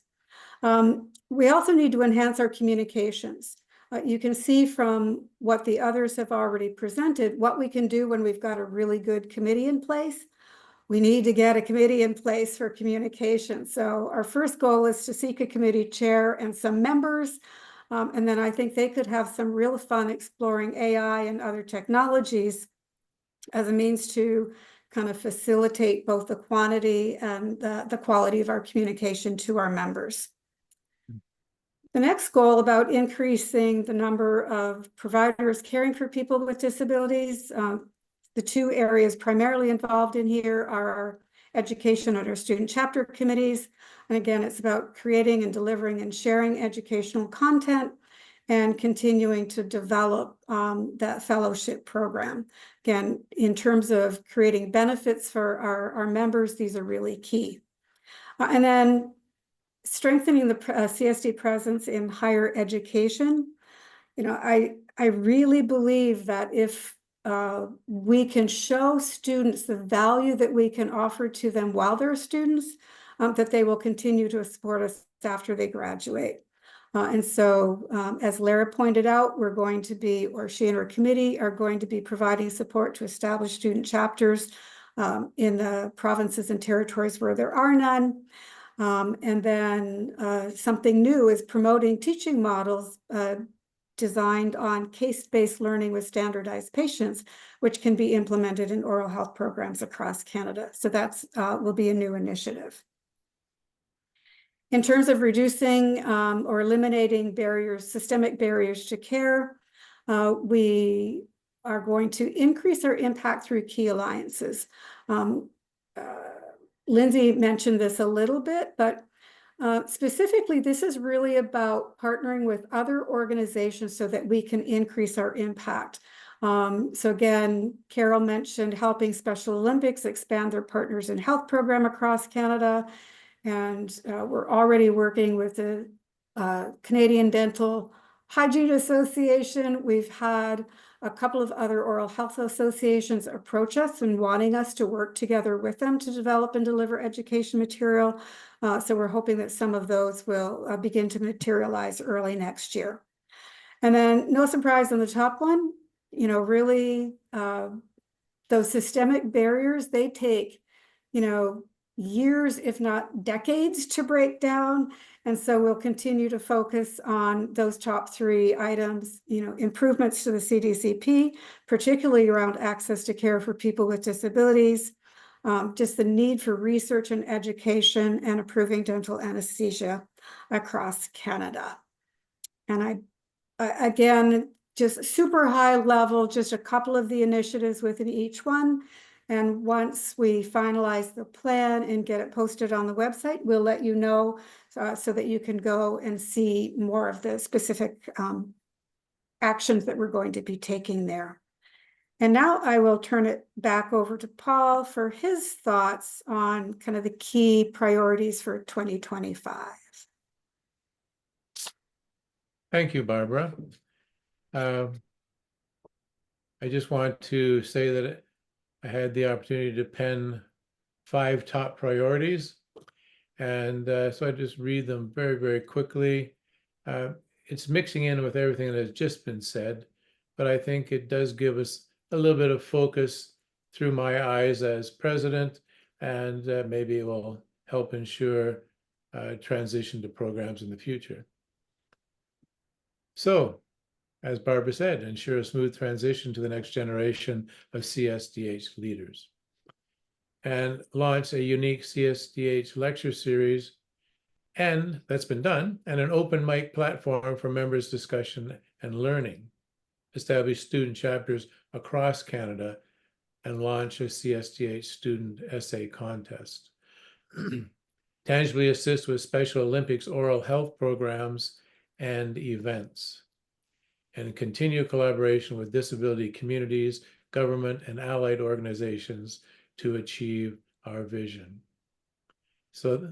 We also need to enhance our communications. You can see from what the others have already presented, what we can do when we've got a really good committee in place. We need to get a committee in place for communication. So our first goal is to seek a committee chair and some members. And then I think they could have some real fun exploring AI and other technologies as a means to kind of facilitate both the quantity and the quality of our communication to our members. The next goal about increasing the number of providers caring for people with disabilities, the 2 areas primarily involved in here are our education and our student chapter committees. And again, it's about creating and delivering and sharing educational content and continuing to develop that fellowship program. Again, in terms of creating benefits for our members, these are really key. And then strengthening the CSD presence in higher education. I really believe that if we can show students the value that we can offer to them while they're students, that they will continue to support us after they graduate. And so, as Lara pointed out, we're going to be, or she and her committee are going to be providing support to establish student chapters in the provinces and territories where there are none. And then something new is promoting teaching models designed on case-based learning with standardized patients, which can be implemented in oral health programs across Canada. So that's will be a new initiative. In terms of reducing or eliminating barriers, systemic barriers to care, we are going to increase our impact through key alliances. Lindsay mentioned this a little bit, but specifically, this is really about partnering with other organizations so that we can increase our impact. So again, Carol mentioned helping Special Olympics expand their Partners in Health program across Canada. And we're already working with the Canadian Dental Hygiene Association. We've had a couple of other oral health associations approach us and wanting us to work together with them to develop and deliver education material. So we're hoping that some of those will begin to materialize early next year. And then no surprise on the top one, you know, really those systemic barriers, they take, you know, years, if not decades, to break down. And so we'll continue to focus on those top three items, you know, improvements to the CDCP, particularly around access to care for people with disabilities, just the need for research and education, and improving dental anesthesia across Canada. And again, just super high level, just a couple of the initiatives within each one. And once we finalize the plan and get it posted on the website, we'll let you know so that you can go and see more of the specific actions that we're going to be taking there. And now I will turn it back over to Paul for his thoughts on kind of the key priorities for 2025. Thank you, Barbara. I just want to say that I had the opportunity to pen 5 top priorities. And so I just read them very, very quickly. It's mixing in with everything that has just been said, but I think it does give us a little bit of focus through my eyes as president, and maybe it will help ensure transition to programs in the future. So, as Barbara said, ensure a smooth transition to the next generation of CSDH leaders. And launch a unique CSDH lecture series, and that's been done, and an open mic platform for members' discussion and learning. Establish student chapters across Canada, and launch a CSDH student essay contest. Tangibly assist with Special Olympics oral health programs and events. And continue collaboration with disability communities, government, and allied organizations to achieve our vision. So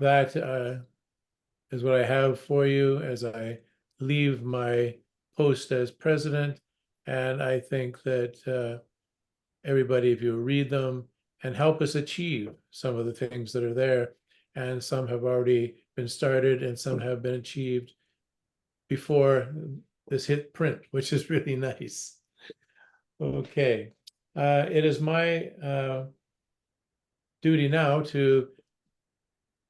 that is what I have for you as I leave my post as president. And I think that everybody, if you read them and help us achieve some of the things that are there, and some have already been started and some have been achieved before this hit print, which is really nice. Okay, it is my duty now to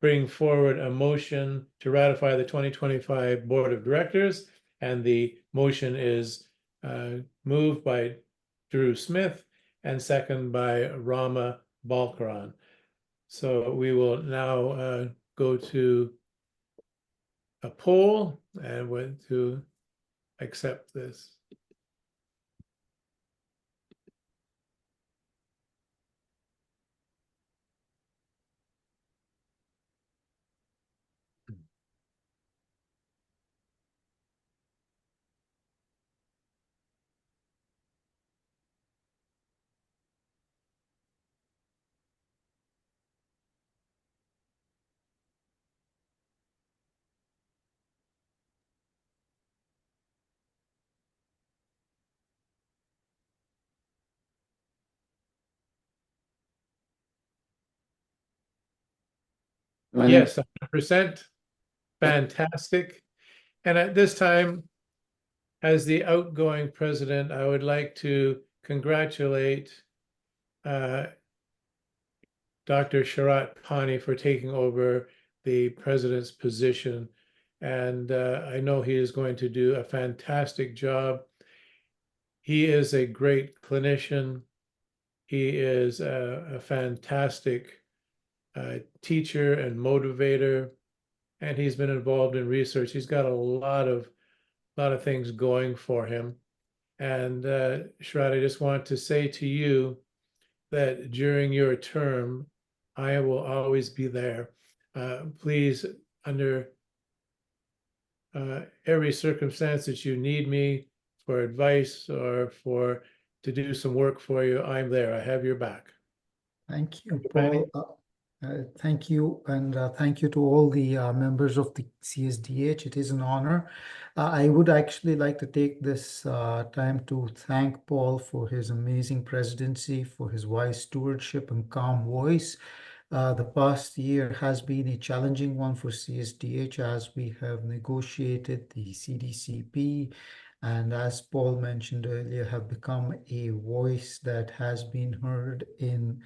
bring forward a motion to ratify the 2025 Board of Directors, and the motion is moved by Drew Smith and second by Rama Balkaran. So we will now go to a poll and went to accept this. Yes, 100%. Fantastic. And at this time, as the outgoing president, I would like to congratulate Dr. Sharat Pani for taking over the president's position. And I know he is going to do a fantastic job. He is a great clinician. He is a fantastic teacher and motivator, and he's been involved in research. He's got a lot of things going for him. And Sharat, I just want to say to you that during your term, I will always be there. Please, under every circumstance that you need me for advice or to do some work for you, I'm there. I have your back. Thank you, Fanny? Paul. Thank you, and thank you to all the members of the CSDH. It is an honor. I would actually like to take this time to thank Paul for his amazing presidency, for his wise stewardship and calm voice. The past year has been a challenging one for CSDH as we have negotiated the CDCP, and as Paul mentioned earlier, have become a voice that has been heard in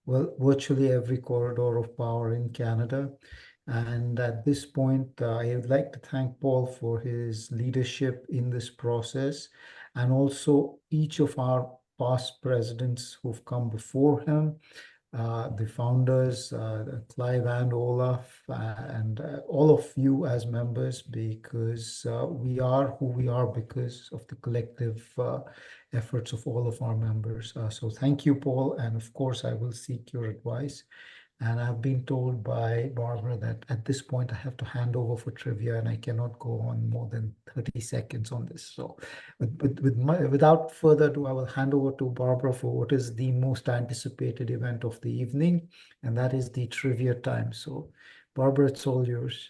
virtually every corridor of power in Canada. And at this point, I would like to thank Paul for his leadership in this process, and also each of our past presidents who've come before him, the founders, Clive and Olaf, and all of you as members, because we are who we are because of the collective efforts of all of our members. So thank you, Paul. And of course, I will seek your advice. And I've been told by Barbara that at this point I have to hand over for trivia, and I cannot go on more than 30 seconds on this. So without further ado, I will hand over to Barbara for what is the most anticipated event of the evening, and that is the trivia time. So Barbara, it's all yours.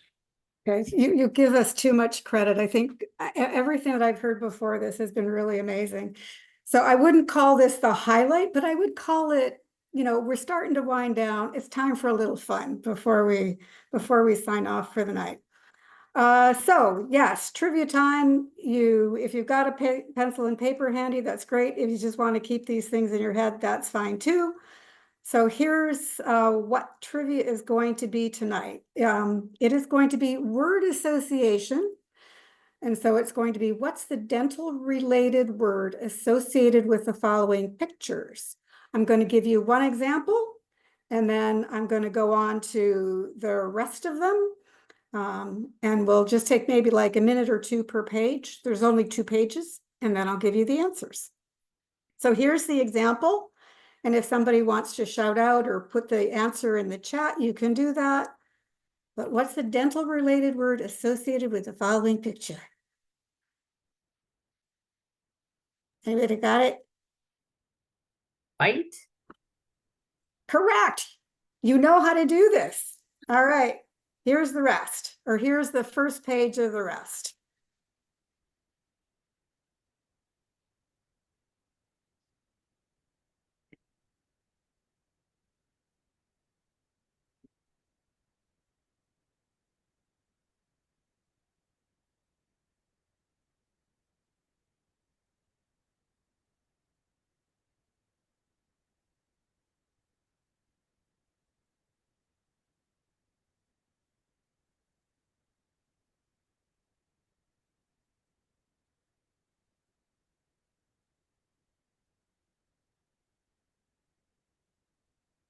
Okay, you give us too much credit. I think everything that I've heard before this has been really amazing. So I wouldn't call this the highlight, but I would call it, we're starting to wind down. It's time for a little fun before we sign off for the night. So yes, trivia time. If you've got a pencil and paper handy, that's great. If you just want to keep these things in your head, that's fine too. So here's what trivia is going to be tonight. It is going to be word association. And so it's going to be, what's the dental related word associated with the following pictures? I'm going to give you one example, and then I'm going to go on to the rest of them. And we'll just take maybe like a minute or two per page. There's only 2 pages, and then I'll give you the answers. So here's the example. And if somebody wants to shout out or put the answer in the chat, you can do that. But what's the dental related word associated with the following picture? Anybody got it? Bite? Correct. You know how to do this. All right. Here's the rest, or here's the first page of the rest.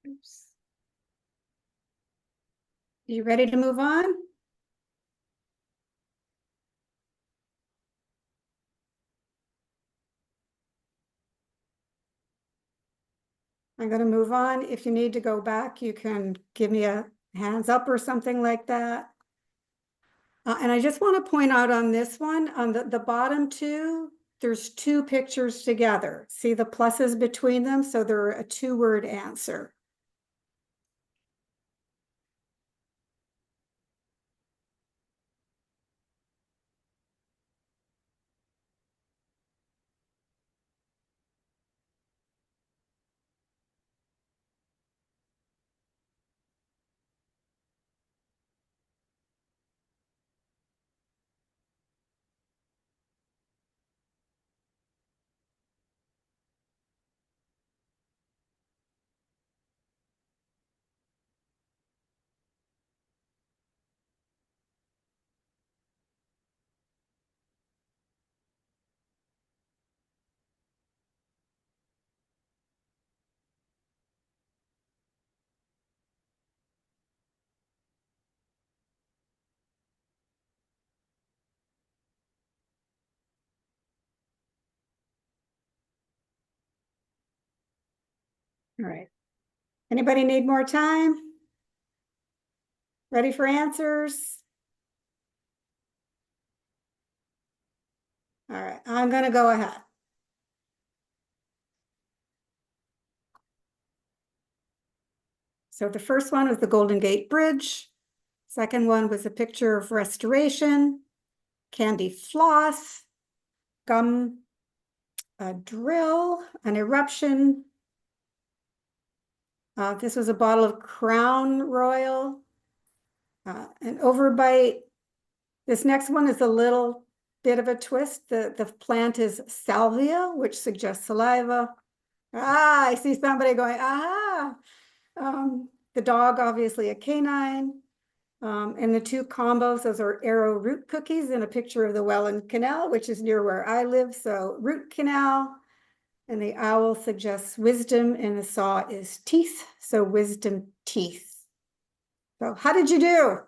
Oops. You ready to move on? I'm going to move on. If you need to go back, you can give me a hands up or something like that. And I just want to point out on this one, on the bottom 2, there's 2 pictures together. See the pluses between them? So they're a 2-word answer. All right. Anybody need more time? Ready for answers? All right, I'm going to go ahead. So the first one was the Golden Gate Bridge. Second one was a picture of restoration, candy floss, gum, a drill, an eruption. This was a bottle of Crown Royal, an overbite. This next one is a little bit of a twist. The plant is salvia, which suggests saliva. Ah, I see somebody going, ah. The dog, obviously a canine. And the two combos, those are arrow root cookies and a picture of the Welland Canal, which is near where I live. So root canal. And the owl suggests wisdom, and the saw is teeth. So wisdom teeth. So how did you do?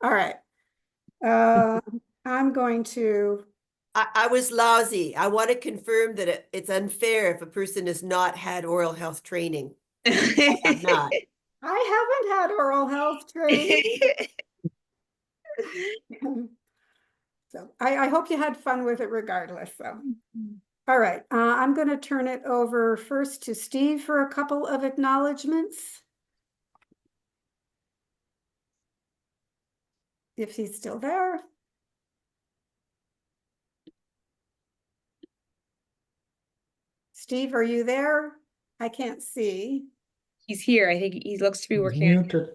All right. I'm going to. I was lousy. I want to confirm that it's unfair if a person has not had oral health training. I have not. I haven't had oral health training. So I hope you had fun with it regardless. So, all right, I'm going to turn it over first to Steve for a couple of acknowledgements. If he's still there. Steve, are you there? I can't see. He's here. I think he looks to be He's working on muted.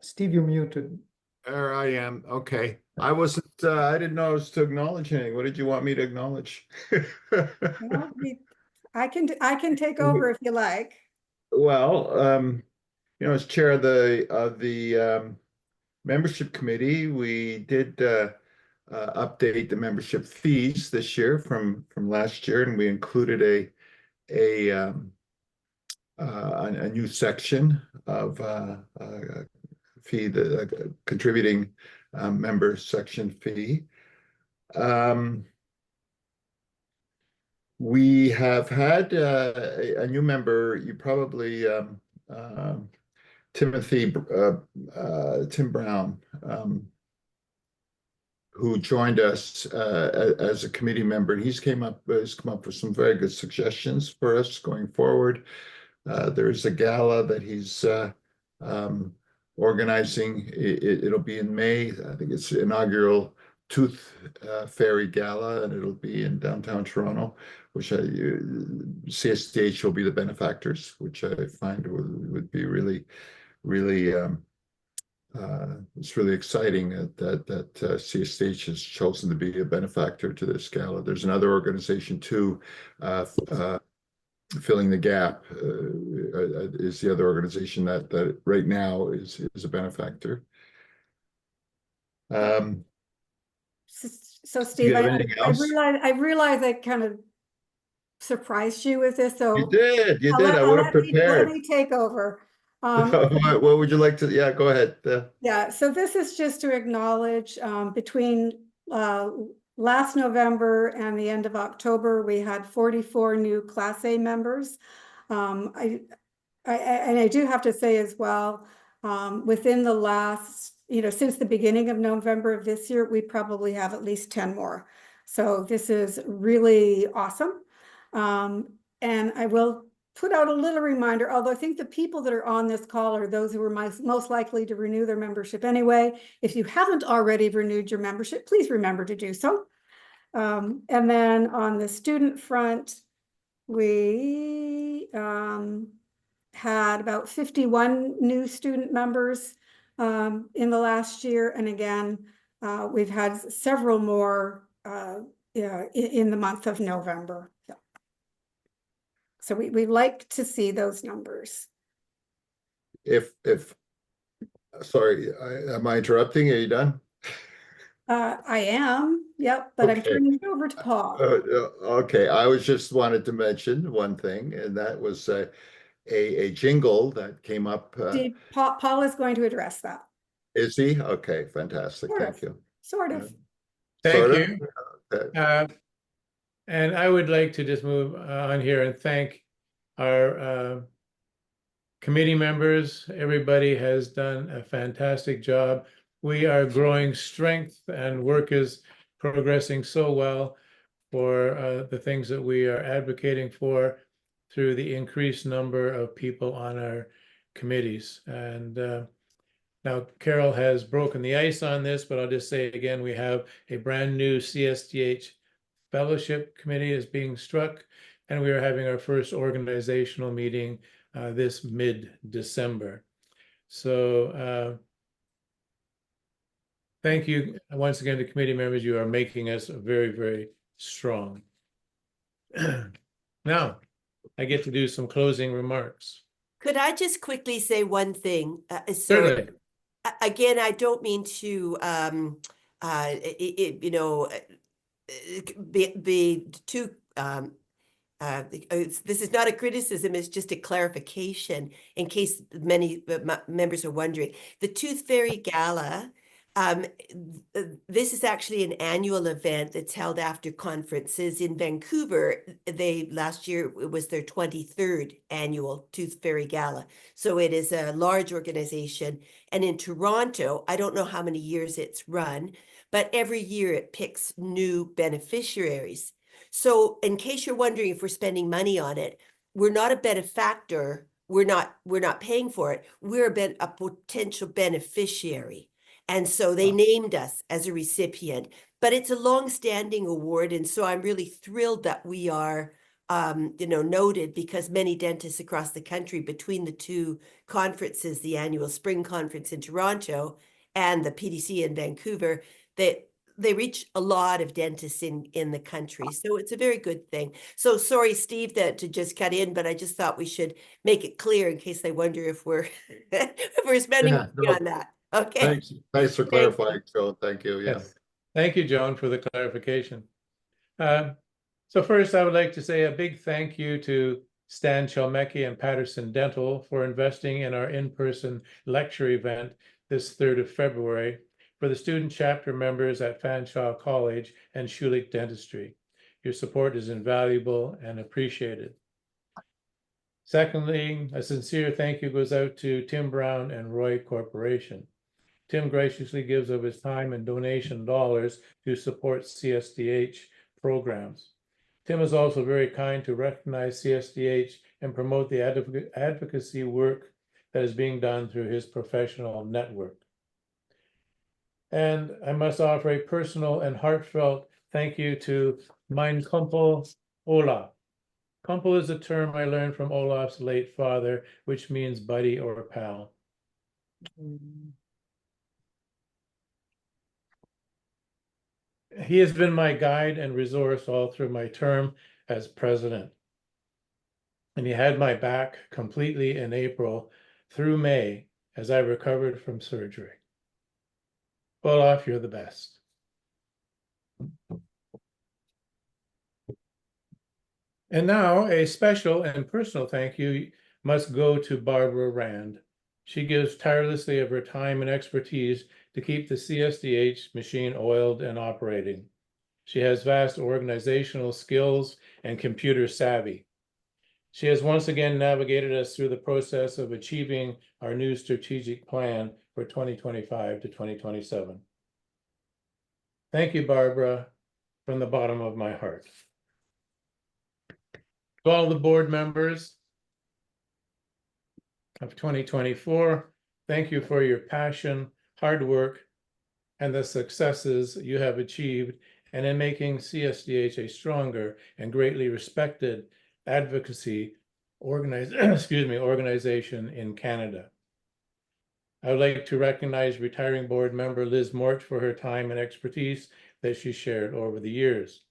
Steve, you're muted. There I am. Okay. I wasn't, I didn't know I was to acknowledge anything. What did you want me to acknowledge? Well, I can take over if you like. Well, as chair of the membership committee, we did update the membership fees this year from last year, and we included a new section of fee, the contributing member section fee. We have had a new member. You probably Tim Brown, who joined us as a committee member, and has come up with some very good suggestions for us going forward. There's a gala that he's organizing. It'll be in May. I think it's inaugural Tooth Fairy Gala, and it'll be in downtown Toronto, which CSDH will be the benefactors, which I find would be really, really it's really exciting that CSDH has chosen to be a benefactor to this gala. There's another organization too, Filling the Gap is the other organization that right now is a benefactor. So Steve, I realize I kind of surprised you with this. So you did. I would have prepared. Let me take over. What would you like to? Yeah, go ahead. Yeah. So this is just to acknowledge between last November and the end of October, we had 44 new Class A members. I do have to say as well, within the last, since the beginning of November of this year, we probably have at least 10 more. So this is really awesome. And I will put out a little reminder, although I think the people that are on this call are those who are most likely to renew their membership anyway. If you haven't already renewed your membership, please remember to do so. And then on the student front, we had about 51 new student members in the last year. And again, we've had several more in the month of November. So we like to see those numbers. Sorry, am I interrupting? Are you done? I am, yep, but okay. I'm turning it over to Paul. Okay, I was just wanted to mention one thing, and that was a jingle that came up. Paul is going to address that. Is he? Okay, fantastic. Thank you. Sort of. Thank you. And I would like to just move on here and thank our committee members. Everybody has done a fantastic job. We are growing strength and work is progressing so well for the things that we are advocating for through the increased number of people on our committees. And now Carol has broken the ice on this, but I'll just say again, we have a brand new CSDH Fellowship Committee is being struck, and we are having our first organizational meeting this mid-December. So thank you once again to committee members. You are making us very, very strong. Now, I get to do some closing remarks. Could I just quickly say one thing? Certainly. Again, I don't mean to, be too, this is not a criticism, it's just a clarification in case many members are wondering. The Tooth Fairy Gala, this is actually an annual event that's held after conferences in Vancouver. Last year it was their 23rd annual Tooth Fairy Gala. So it is a large organization. And in Toronto, I don't know how many years it's run, but every year it picks new beneficiaries. So in case you're wondering if we're spending money on it, we're not a benefactor. We're not paying for it. We're a potential beneficiary. And so they named us as a recipient, but it's a long-standing award. And so I'm really thrilled that we are, noted, because many dentists across the country, between the two conferences, the annual spring conference in Toronto and the PDC in Vancouver, they reach a lot of dentists in the country. So it's a very good thing. So sorry, Steve, to just cut in, but I just thought we should make it clear in case they wonder if we're if we're spending money on that. Okay. Thanks for clarifying, Joe. Thank you. Yeah. Yes. Thank you, Joan, for the clarification. So first, I would like to say a big thank you to Stan Chelmecki and Patterson Dental for investing in our in-person lecture event this 3rd of February for the student chapter members at Fanshawe College and Schulich Dentistry. Your support is invaluable and appreciated. Secondly, a sincere thank you goes out to Tim Brown and Roy Corporation. Tim graciously gives of his time and donation dollars to support CSDH programs. Tim is also very kind to recognize CSDH and promote the advocacy work that is being done through his professional network. And I must offer a personal and heartfelt thank you to mein Kumpel Olaf. Kumpel is a term I learned from Olaf's late father, which means buddy or pal. He has been my guide and resource all through my term as president. And he had my back completely in April through May as I recovered from surgery. Olaf, you're the best. And now a special and personal thank you must go to Barbara Rand. She gives tirelessly of her time and expertise to keep the CSDH machine oiled and operating. She has vast organizational skills and computer savvy. She has once again navigated us through the process of achieving our new strategic plan for 2025 to 2027. Thank you, Barbara, from the bottom of my heart. To all the board members of 2024, thank you for your passion, hard work, and the successes you have achieved, and in making CSDH a stronger and greatly respected advocacy organization in Canada. I would like to recognize retiring board member Liz Mort for her time and expertise that she shared over the years.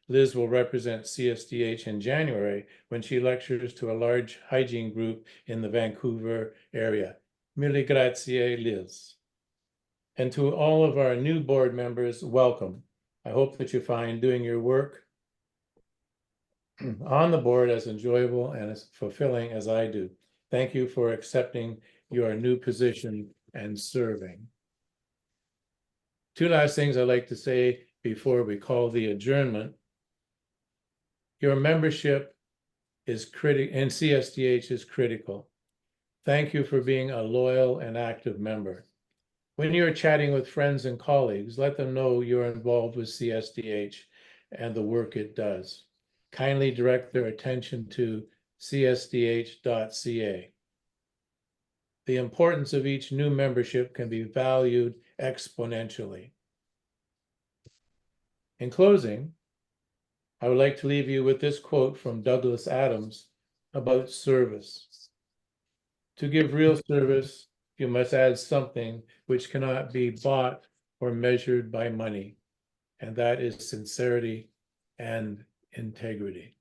Liz will represent CSDH in January when she lectures to a large hygiene group in the Vancouver area. Mille grazie, Liz. And to all of our new board members, welcome. I hope that you find doing your work on the board as enjoyable and as fulfilling as I do. Thank you for accepting your new position and serving. Two last things I'd like to say before we call the adjournment. Your membership is in CSDH is critical. Thank you for being a loyal and active member. When you're chatting with friends and colleagues, let them know you're involved with CSDH and the work it does. Kindly direct their attention to csdh.ca. The importance of each new membership can be valued exponentially. In closing, I would like to leave you with this quote from Douglas Adams about service. To give real service, you must add something which cannot be bought or measured by money, and that is sincerity and integrity.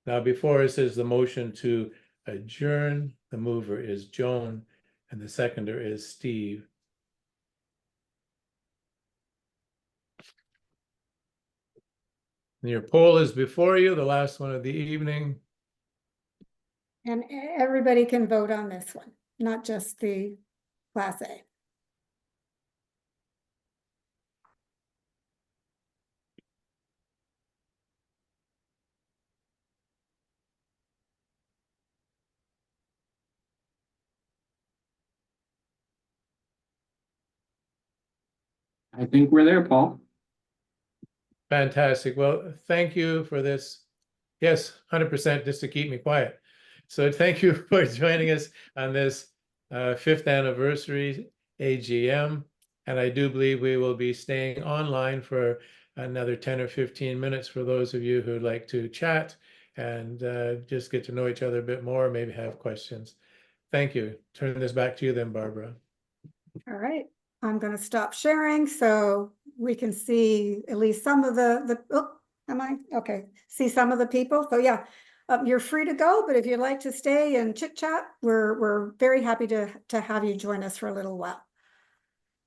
Now, before us is the motion to adjourn. The mover is Joan, and the seconder is Steve. And your poll is before you, the last one of the evening. And everybody can vote on this one, not just the Class A. I think we're there, Paul. Fantastic. Well, thank you for this. Yes, 100% just to keep me quiet. So thank you for joining us on this 5th anniversary AGM. And I do believe we will be staying online for another 10 or 15 minutes for those of you who'd like to chat and just get to know each other a bit more, maybe have questions. Thank you. Turn this back to you then, Barbara. All right, I'm going to stop sharing so we can see at least some of see some of the people. So yeah, you're free to go, but if you'd like to stay and chit chat, we're very happy to have you join us for a little while.